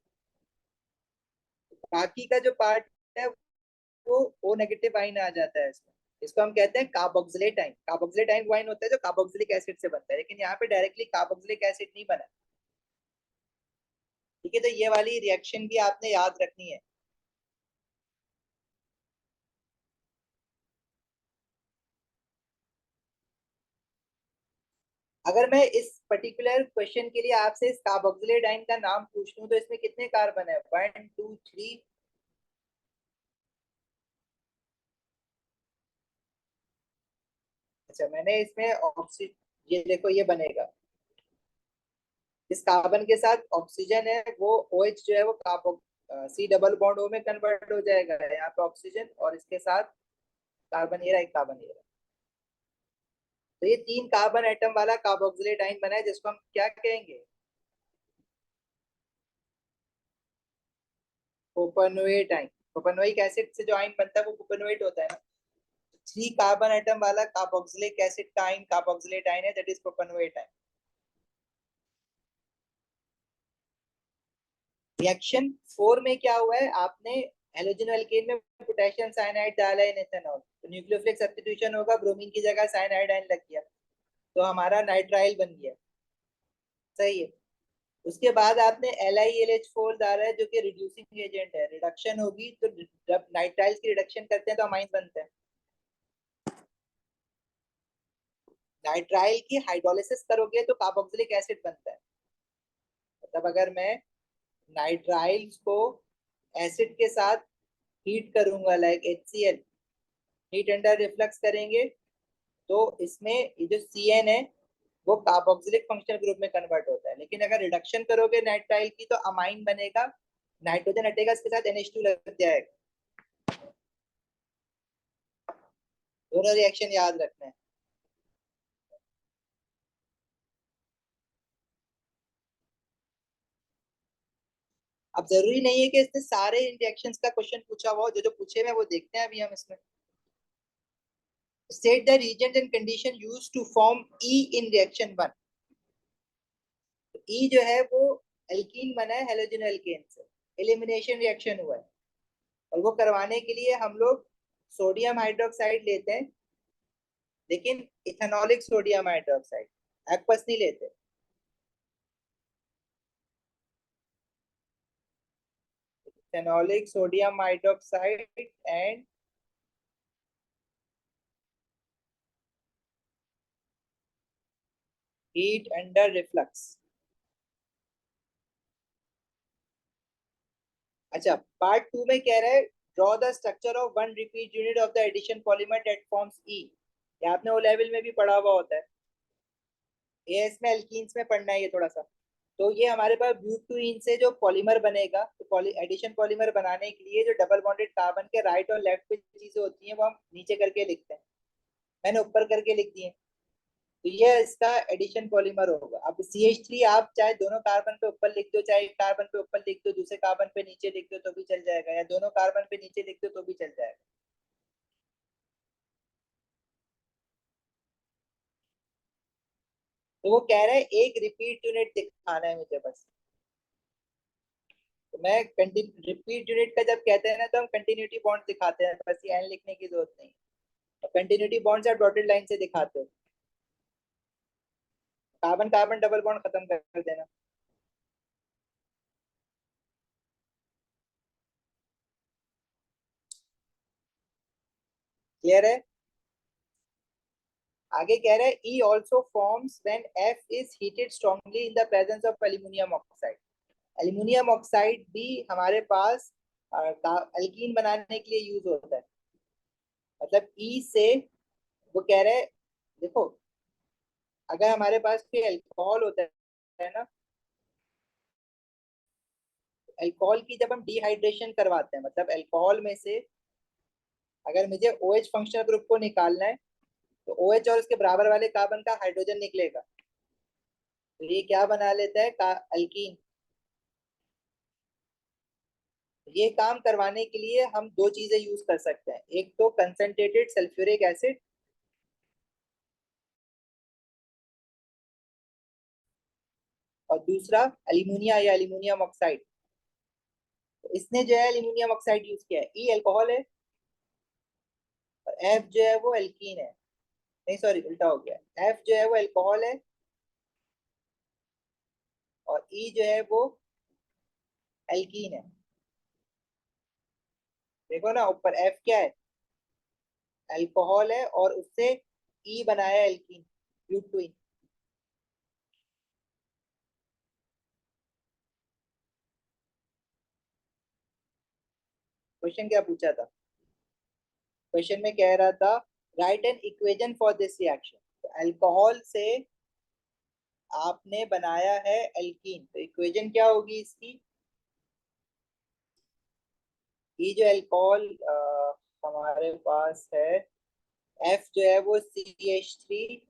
बाकी का जो पार्ट है वो O नेगेटिव आइन आ जाता है इसमें। इसको हम कहते हैं कार्बोक्सिलेट आइन। कार्बोक्सिलेट आइन वाइन होता है जो कार्बोक्सिलिक एसिड से बनता है, लेकिन यहाँ पे डायरेक्टली कार्बोक्सिलिक एसिड नहीं बना, ठीक है। तो ये वाली रिएक्शन भी आपने याद रखनी है। अगर मैं इस पर्टिकुलर क्वेश्चन के लिए आपसे इस कार्बोक्सिलेट आइन का नाम पूछ लूं, तो इसमें कितने कार्बन है? 1 2 3। अच्छा मैंने इसमें ऑक्सीजन, ये देखो ये बनेगा, इस कार्बन के साथ ऑक्सीजन है, वो OH जो है वो कार्बो सी डबल बॉन्ड ओ में कन्वर्ट हो जाएगा, यहाँ पे ऑक्सीजन और इसके साथ कार्बन, ये रहा एक कार्बन, ये रहा। तो ये 3 कार्बन एटम वाला कार्बोक्सिलेट आयन बना है, जिसको हम क्या कहेंगे, प्रोपेनोएट आयन। प्रोपेनोइक एसिड से जो आयन बनता है वो प्रोपेनोएट होता है ना। 3 कार्बन एटम वाला कार्बोक्सिलिक एसिड का आयन कार्बोक्सिलेट आयन है, that is propanoate ion. Reaction 4 में क्या हुआ है, आपने हेलोजन एल्केन में पोटेशियम साइनाइड डाला है इन इथेनॉल, तो न्यूक्लियोफिलिक सब्स्टिट्यूशन होगा, ब्रोमीन की जगह साइनाइड आयन लग गया, तो हमारा नाइट्राइल बन गया। सही है। उसके बाद आपने LiLH4 डाला है, जो कि रिड्यूसिंग एजेंट है, रिडक्शन होगी तो जब नाइट्राइल्स की रिडक्शन करते हैं तो अमाइन बनते हैं। नाइट्राइल की हाइड्रोलिसिस करोगे तो कार्बोक्सिलिक एसिड बनता है। मतलब अगर मैं नाइट्राइल्स को एसिड के साथ हीट करूंगा, like HCl, heat under reflux करेंगे, तो इसमें ये जो CN है वो कार्बोक्सिलिक फंक्शनल ग्रुप में कन्वर्ट होता है। लेकिन अगर रिडक्शन करोगे नाइट्राइल की तो अमाइन बनेगा, नाइट्रोजन हटेगा, इसके साथ NH2 लग जाएगा। दोनों रिएक्शन याद रखना है। अब जरूरी नहीं है कि इससे सारे रिएक्शंस का क्वेश्चन पूछा हुआ हो, जो जो पूछे हुए हैं वो देखते हैं अभी हम इसमें। State the regions and condition used to form E in reaction 1। E जो है वो एल्कीन बना है हेलोजन एल्केन से, एलिमिनेशन रिएक्शन हुआ है, और वो करवाने के लिए हम लोग सोडियम हाइड्रोक्साइड लेते हैं, लेकिन इथेनॉलिक सोडियम हाइड्रोक्साइड, एक्वस नहीं लेते। Ethanolic sodium hydroxide and heat under reflux. अच्छा, पार्ट 2 में कह रहा है draw the structure of one repeat unit of the addition polymer that forms E. ये आपने ओ लेवल में भी पढ़ा हुआ होता है, एएस में एल्कीन्स में पढ़ना है ये थोड़ा सा। तो ये हमारे पास ब्यूटूइन से जो पॉलीमर बनेगा, तो एडिशन पॉलीमर बनाने के लिए जो डबल बॉन्डेड कार्बन के राइट और लेफ्ट पे चीजें होती हैं वो हम नीचे करके लिखते हैं, मैंने ऊपर करके लिख दिए। तो ये इसका एडिशन पॉलीमर होगा। अब CH3 आप चाहे दोनों कार्बन पे ऊपर लिख दो, चाहे एक कार्बन पे ऊपर लिख दो, दूसरे कार्बन पे नीचे लिख दो तो भी चल जाएगा, या दोनों कार्बन पे नीचे लिख दो तो भी चल जाएगा। तो वो कह रहा है एक रिपीट यूनिट दिखाना है मुझे बस। तो मैं रिपीट यूनिट का जब कहते हैं ना तो हम कंटिन्यूटी बॉन्ड दिखाते हैं, बस ये एन लिखने की जरूरत नहीं। और कंटिन्यूटी बॉन्ड आप डॉटेड लाइन से दिखाते हो, कार्बन कार्बन डबल बॉन्ड खत्म कर देना। क्लियर है। आगे कह रहा है ई also forms when F is heated strongly in the presence of aluminium oxide. Aluminium oxide भी हमारे पास अल्कीन बनाने के लिए यूज होता है। मतलब ई से वो कह रहे हैं, देखो अगर हमारे पास कोई अल्कोहल होता है ना, अल्कोहल की जब हम डिहाइड्रेशन करवाते हैं, मतलब अल्कोहल में से अगर मुझे OH फंक्शनल ग्रुप को निकालना है, तो OH और उसके बराबर वाले कार्बन का हाइड्रोजन निकलेगा, तो ये क्या बना लेता है, अल्कीन। ये काम करवाने के लिए हम दो चीजें यूज कर सकते हैं, एक तो कंसंट्रेटेड सल्फ्यूरिक एसिड, और दूसरा एल्यूमिनिया या एल्यूमिनियम ऑक्साइड। तो इसने जो है एल्यूमिनियम ऑक्साइड यूज किया है, ई अल्कोहल है और एफ जो है वो एल्कीन है। नहीं सॉरी, उल्टा हो गया, एफ जो है वो अल्कोहल है और ई जो है वो एल्कीन है। देखो ना ऊपर एफ क्या है, अल्कोहल है, और उससे ई बनाया एल्कीन, ब्यूटूइन। क्वेश्चन क्या पूछा था, क्वेश्चन में कह रहा था right an equation for this reaction. तो अल्कोहल से आपने बनाया है एल्कीन, तो इक्वेशन क्या होगी इसकी, ये जो अल्कोहल हमारे पास है, F जो है वो CH3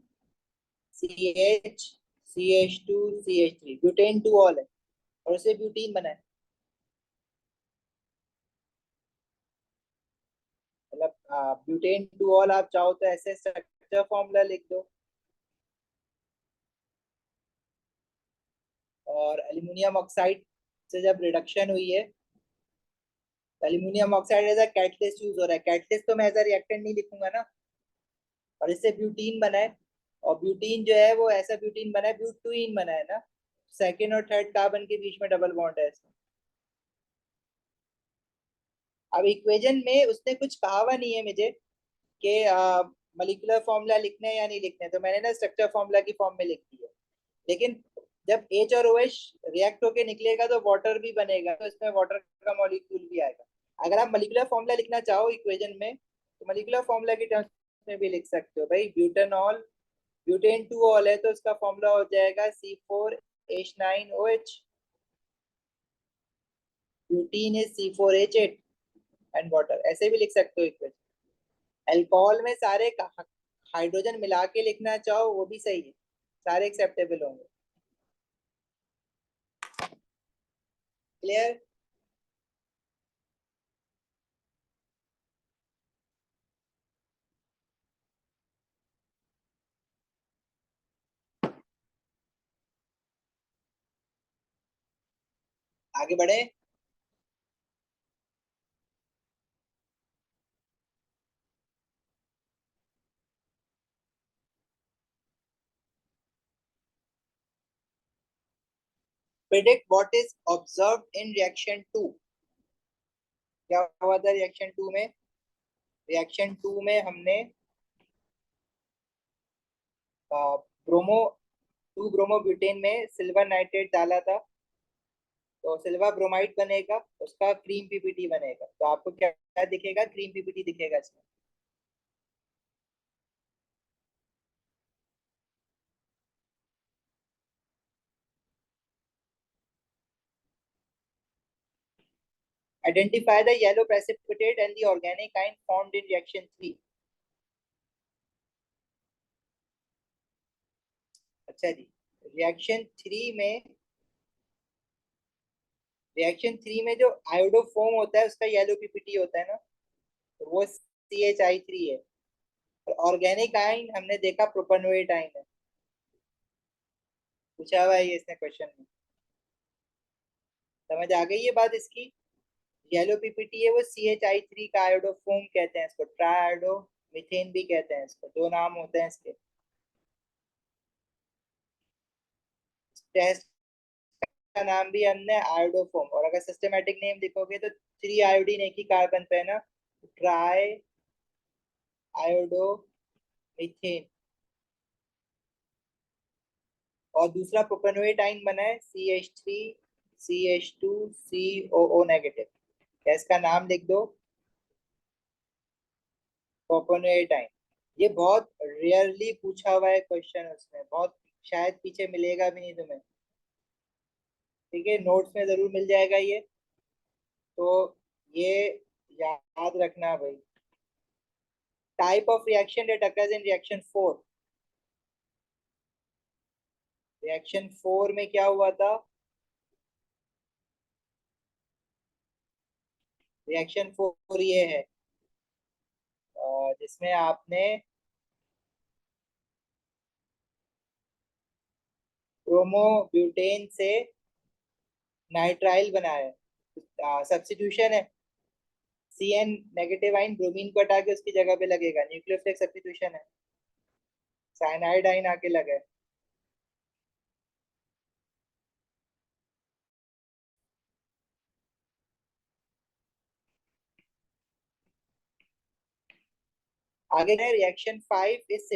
CH CH2 CH3 butane 2 all है और उससे ब्यूटीन बना है। मतलब ब्यूटेन 2 ऑल आप चाहो तो ऐसे स्ट्रक्चर फॉर्मूला लिख दो। और एल्यूमिनियम ऑक्साइड से जब रिडक्शन हुई है, aluminium oxide as a catalyst use हो रहा है। कैटलिस्ट तो मैं एज अ रिएक्टेंट नहीं लिखूंगा ना। और इससे ब्यूटीन बना है। और ब्यूटीन जो है वो ऐसा ब्यूटीन बना है, ब्यूटुइन बना है ना। सेकेंड और थर्ड कार्बन के बीच में डबल बॉन्ड है इसमें। अब इक्वेशन में उसने कुछ कहा हुआ नहीं है मुझे कि मॉलिक्यूलर फॉर्मूला लिखना है या नहीं लिखना है, तो मैंने ना स्ट्रक्चर फॉर्मूला की फॉर्म में लिख दिया। लेकिन जब H और OH रिएक्ट होके निकलेगा तो वाटर भी बनेगा, तो इसमें वाटर का मॉलिक्यूल भी आएगा। अगर आप मॉलिक्यूलर फॉर्मूला लिखना चाहो इक्वेशन में, तो मॉलिक्यूलर फॉर्मूला की टर्म्स में भी लिख सकते हो भाई। ब्यूटेनॉल, ब्यूटेन 2 ऑल है तो उसका फॉर्मूला हो जाएगा C4H9OH। Butene is C4H8 and water, ऐसे भी लिख सकते हो इक्वेशन। अल्कोहल में सारे हाइड्रोजन मिला के लिखना चाहो वो भी सही है, सारे एक्सेप्टेबल होंगे। क्लियर? आगे बढ़े। Predict what is observed in reaction 2। क्या हुआ था रिएक्शन 2 में? रिएक्शन 2 में हमने ब्रोमो 2 ब्रोमो ब्यूटेन में सिल्वर नाइट्रेट डाला था, तो सिल्वर ब्रोमाइड बनेगा, उसका क्रीम पीपीटी बनेगा। तो आपको क्या क्या दिखेगा? क्रीम पीपीटी दिखेगा इसमें। Identify the yellow precipitate and the organic ion formed in reaction 3। अच्छा जी, रिएक्शन 3 में, रिएक्शन 3 में जो आयोडोफोम होता है उसका येलो पीपीटी होता है ना, तो वो CH3 है। और ऑर्गेनिक आयन हमने देखा प्रोपेनोएट आयन है। पूछा हुआ है ये इसने क्वेश्चन में। समझ आ गई ये बात इसकी? येलो पीपीटी है वो CH3 का आयोडोफोम कहते हैं इसको, ट्राइआयोडो मीथेन भी कहते हैं इसको, दो नाम होते हैं इसके। टेस्ट का नाम भी हमने आयोडोफोम, और अगर सिस्टमेटिक नेम लिखोगे तो 3 आयोडीन एक ही कार्बन पे है ना, ट्राई आयोडो मीथेन। और दूसरा प्रोपेनोएट आयन बना है CH3 CH2 COO नेगेटिव। क्या इसका नाम लिख दो? Propanoate ion. ये बहुत रेयरली पूछा हुआ है क्वेश्चन उसमें, बहुत शायद पीछे मिलेगा भी नहीं तुम्हें। ठीक है, नोट्स में जरूर मिल जाएगा ये, तो ये याद रखना भाई। Type of reaction that occurs in reaction 4। Reaction 4 में क्या हुआ था? रिएक्शन 4 ये है जिसमें आपने ब्रोमो ब्यूटेन से नाइट्राइल बनाया। सब्स्टिट्यूशन है। CN नेगेटिव आइन ब्रोमीन को हटा के उसकी जगह पे लगेगा, न्यूक्लियोफिलिक सब्स्टिट्यूशन है। साइनाइड आइन आके लगा है। आगे है reaction 5 is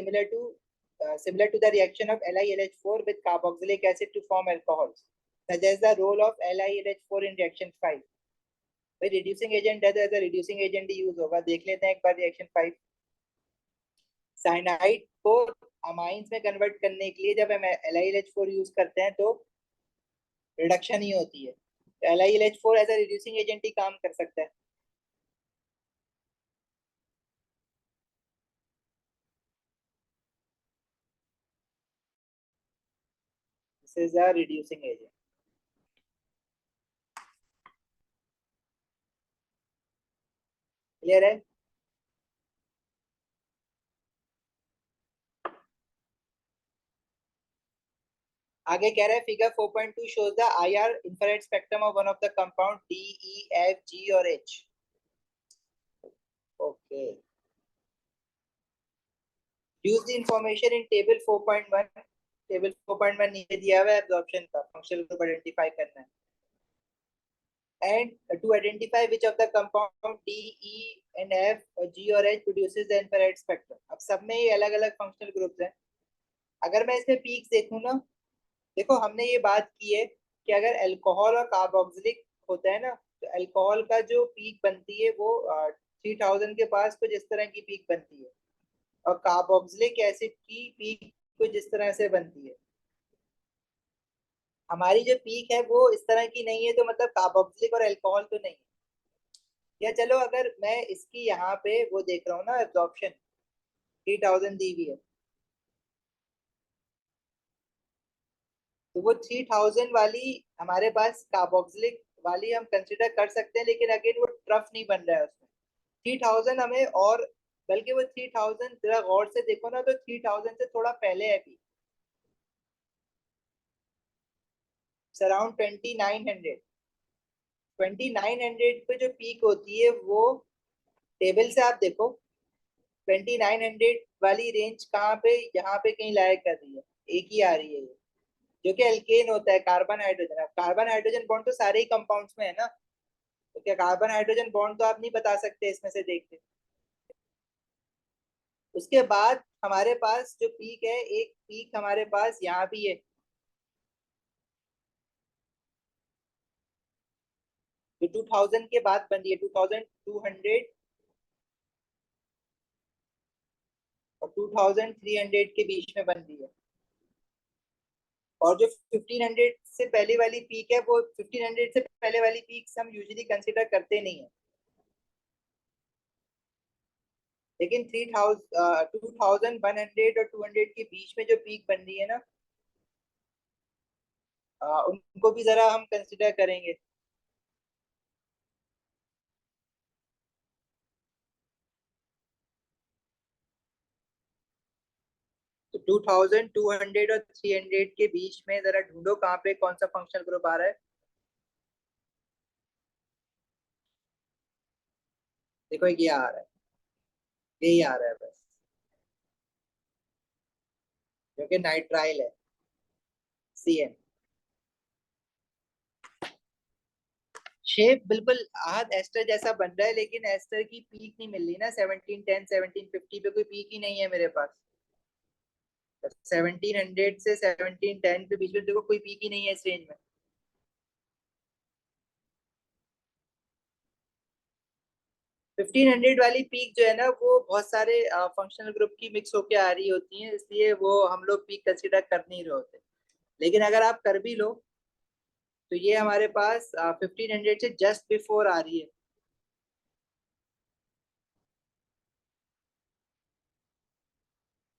similar to the reaction of LiLH4 with carboxylic acid to form alcohols. Suggest the role of LiLH4 in reaction 5। भाई रिड्यूसिंग एजेंट है तो एज अ रिड्यूसिंग एजेंट ही यूज होगा। देख लेते हैं एक बार रिएक्शन 5। साइनाइड को अमाइंस में कन्वर्ट करने के लिए जब हम LiLH4 यूज करते हैं तो रिडक्शन ही होती है। तो LiLH4 as a reducing agent ही काम कर सकता है। This is a reducing agent. Clear है? आगे कह रहा है figure 4.2 shows the IR infrared spectrum of one of the compound D, E, F, G और H। Okay, use the information in table 4.1। Table 4.1 नीचे दिया हुआ है एब्जॉर्प्शन का फंक्शनल ग्रुप आइडेंटिफाई करना है and to identify which of the compound D, E and F और G और H produces the infrared spectrum. अब सब में ये अलग अलग फंक्शनल ग्रुप्स हैं। अगर मैं इसमें पीक्स देखूं ना, देखो हमने ये बात की है कि अगर अल्कोहल और कार्बोक्सिलिक होता है ना, तो अल्कोहल का जो पीक बनती है वो 3000 के पास कुछ इस तरह की पीक बनती है, और कार्बोक्सिलिक एसिड की पीक कुछ इस तरह से बनती है। हमारी जो पीक है वो इस तरह की नहीं है, तो मतलब कार्बोक्सिलिक और अल्कोहल तो नहीं है। या चलो अगर मैं इसकी यहाँ पे वो देख रहा हूँ ना, एब्जॉर्प्शन 3000 दी हुई है, तो वो 3000 वाली हमारे पास कार्बोक्सिलिक वाली हम कंसिडर कर सकते हैं, लेकिन अगेन वो ट्रफ नहीं बन रहा है उसमें। 3000 हमें और, बल्कि वो 3000 जरा गौर से देखो ना, तो 3000 से थोड़ा पहले है अभी, अराउंड 2900। 2900 पे जो पीक होती है वो टेबल से आप देखो, 2900 वाली रेंज कहाँ पे, यहाँ पे कहीं लाया कर रही है, एक ही आ रही है ये, जो कि एल्केन होता है, कार्बन हाइड्रोजन। अब कार्बन हाइड्रोजन बॉन्ड तो सारे ही कंपाउंड्स में है ना, तो क्या कार्बन हाइड्रोजन बॉन्ड तो आप नहीं बता सकते इसमें से देख के। उसके बाद हमारे पास जो पीक है, एक पीक हमारे पास यहाँ भी है, जो 2000 के बाद बन रही है, 2200 और 2300 के बीच में बन रही है। और जो 1500 से पहले वाली पीक है, वो 1500 से पहले वाली पीक हम यूजुअली कंसीडर करते नहीं है, लेकिन 2100 और 200 के बीच में जो पीक बन रही है ना, उनको भी जरा हम कंसिडर करेंगे। तो 2200 और 300 के बीच में जरा ढूंढो कहाँ पे कौन सा फंक्शनल ग्रुप आ रहा है। देखो ये आ रहा है, यही आ रहा है बस, जो कि नाइट्राइल है, CN। शेप बिल्कुल आध एस्टर जैसा बन रहा है, लेकिन एस्टर की पीक नहीं मिल रही ना, 1710 1750 पे कोई पीक ही नहीं है मेरे पास। 1700 से 1710 के बीच में देखो कोई पीक ही नहीं है इस रेंज में। 1500 वाली पीक जो है ना, वो बहुत सारे फंक्शनल ग्रुप की मिक्स होके आ रही होती है, इसलिए वो हम लोग पीक कंसिडर कर नहीं रहे होते। लेकिन अगर आप कर भी लो, तो ये हमारे पास 1500 से जस्ट बिफोर आ रही है।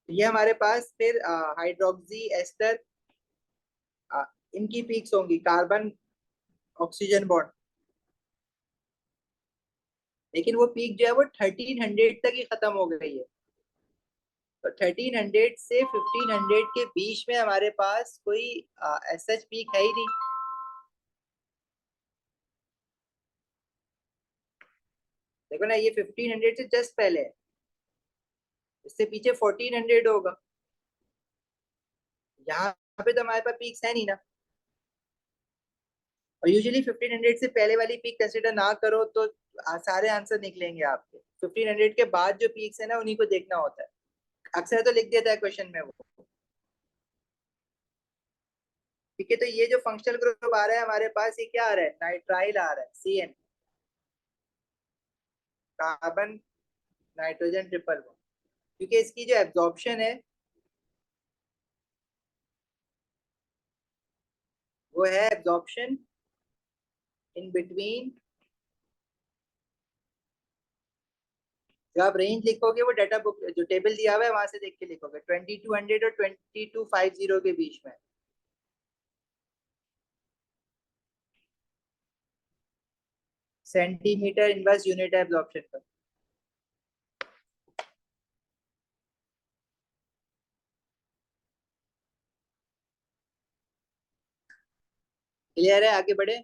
तो ये हमारे पास फिर हाइड्रोक्सी एस्टर, इनकी पीक्स होंगी, कार्बन ऑक्सीजन बॉन्ड। लेकिन वो पीक जो है वो 1300 तक ही खत्म हो गई है। तो 1300 से 1500 के बीच में हमारे पास कोई एसएच पीक है ही नहीं। देखो ना, ये 1500 से जस्ट पहले है, इससे पीछे 1400 होगा। यहाँ पे तो हमारे पास पीक्स है नहीं ना। और यूजुअली 1500 से पहले वाली पीक कंसिडर ना करो तो सारे आंसर निकलेंगे आपके। 1500 के बाद जो पीक्स है ना, उन्हीं को देखना होता है। अक्सर तो लिख देता है क्वेश्चन में वो। ठीक है, तो ये जो फंक्शनल ग्रुप आ रहा है हमारे पास, ये क्या आ रहा है, नाइट्राइल आ रहा है, CN, carbon nitrogen triple bond. क्योंकि इसकी जो एब्जॉर्प्शन है वो है एब्जॉर्प्शन इन बिटवीन। जब आप रेंज लिखोगे, वो डाटा बुक जो टेबल दिया हुआ है वहां से देख के लिखोगे, 2200 और 2250 के बीच में। सेंटीमीटर इनवर्स यूनिट एब्जॉर्प्शन पर। क्लियर है, आगे बढ़े।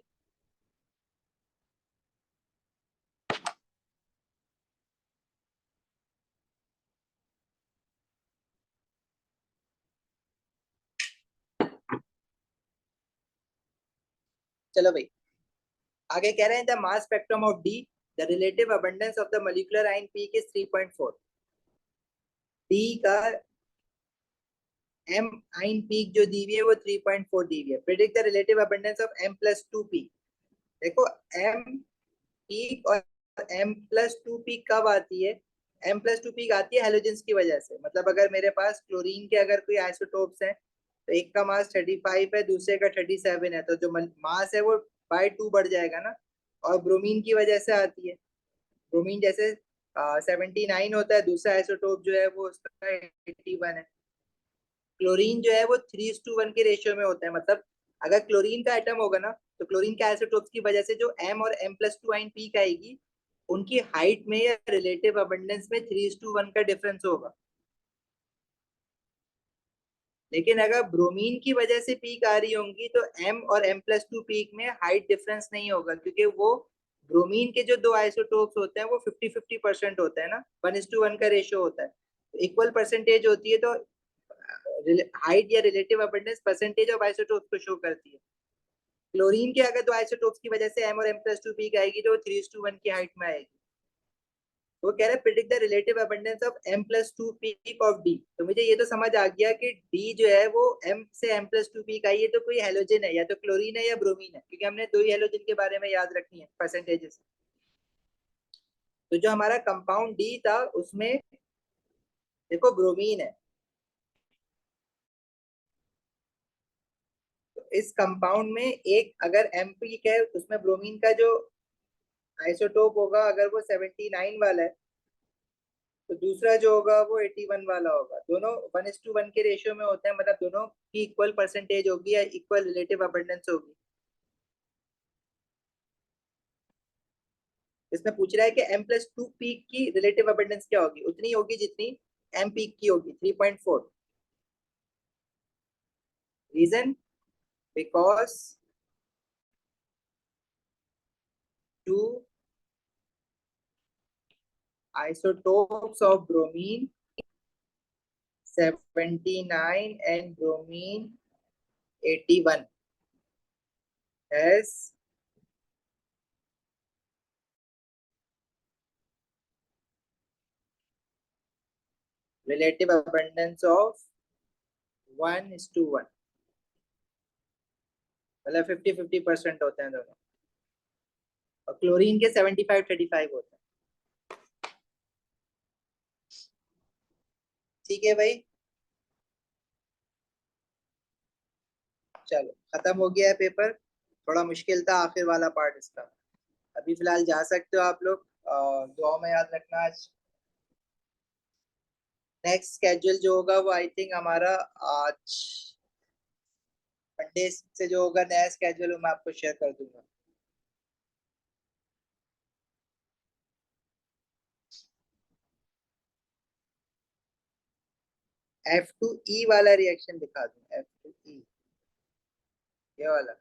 चलो भाई, आगे कह रहे हैं the mass spectrum of D, the relative abundance of the molecular ion peak is 3.4। D का एम आइन पीक जो दी हुई है वो 3.4 दी हुई है। Predict the relative abundance of M plus two peak. देखो, एम पीक और एम प्लस टू पीक कब आती है? एम प्लस टू पीक आती है हेलोजेंस की वजह से। मतलब अगर मेरे पास क्लोरीन के अगर कोई आइसोटोप्स हैं, तो एक का मास 35 है, दूसरे का 37 है, तो जो मास है वो बाय 2 बढ़ जाएगा ना। और ब्रोमीन की वजह से आती है। ब्रोमीन जैसे 79 होता है, दूसरा आइसोटोप जो है वो उसका 81 है। क्लोरीन जो है वो 3:1 के रेशियो में होता है। मतलब अगर क्लोरीन का एटम होगा ना, तो क्लोरीन के आइसोटोप्स की वजह से जो एम और M plus two ion peak आएगी, उनकी हाइट में या रिलेटिव अबंडेंस में 3:1 का डिफरेंस होगा। लेकिन अगर ब्रोमीन की वजह से पीक आ रही होंगी, तो एम और एम प्लस टू पीक में हाइट डिफरेंस नहीं होगा, क्योंकि वो ब्रोमीन के जो दो आइसोटोप्स होते हैं वो 50-50% होता है ना, 1:1 का रेशियो होता है। इक्वल परसेंटेज होती है, तो हाइट या relative abundance percentage of isotopes को शो करती है। क्लोरीन के अगर दो आइसोटोप्स की वजह से एम और एम प्लस टू पीक आएगी, तो 3:1 की हाइट में आएगी। वो कह रहे हैं predict the relative abundance of M plus two peak of D. तो मुझे ये तो समझ आ गया कि डी जो है वो एम से एम प्लस टू पीक आई है, तो कोई हेलोजन है, या तो क्लोरीन है या ब्रोमीन है, क्योंकि हमने दो ही हेलोजन के बारे में याद रखनी है परसेंटेजेस। तो जो हमारा कंपाउंड डी था उसमें देखो ब्रोमीन है। तो इस कंपाउंड में एक अगर एम पीक है, उसमें ब्रोमीन का जो आइसोटोप होगा अगर वो 79 वाला है, तो दूसरा जो होगा वो 81 वाला होगा। दोनों 1:1 के रेशियो में होते हैं, मतलब दोनों की इक्वल परसेंटेज होगी या इक्वल रिलेटिव अबंडेंस होगी। इसमें पूछ रहा है कि एम प्लस टू पीक की रिलेटिव अबंडेंस क्या होगी? उतनी होगी जितनी एम पीक की होगी, 3.4। Reason, because two isotopes of bromine 79 and bromine 81 has relative abundance of 1:1। मतलब 50-50% होते हैं दोनों। और क्लोरीन के 75-35 होते हैं। ठीक है भाई, चलो खत्म हो गया है पेपर। थोड़ा मुश्किल था आखिर वाला पार्ट इसका। अभी फिलहाल जा सकते हो आप लोग। दुआ में याद रखना। आज नेक्स्ट स्केड्यूल जो होगा वो आई थिंक हमारा आज मंडे से जो होगा नया स्केड्यूल, मैं आपको शेयर कर दूंगा। F2E वाला रिएक्शन दिखा दूं, F2E ये वाला।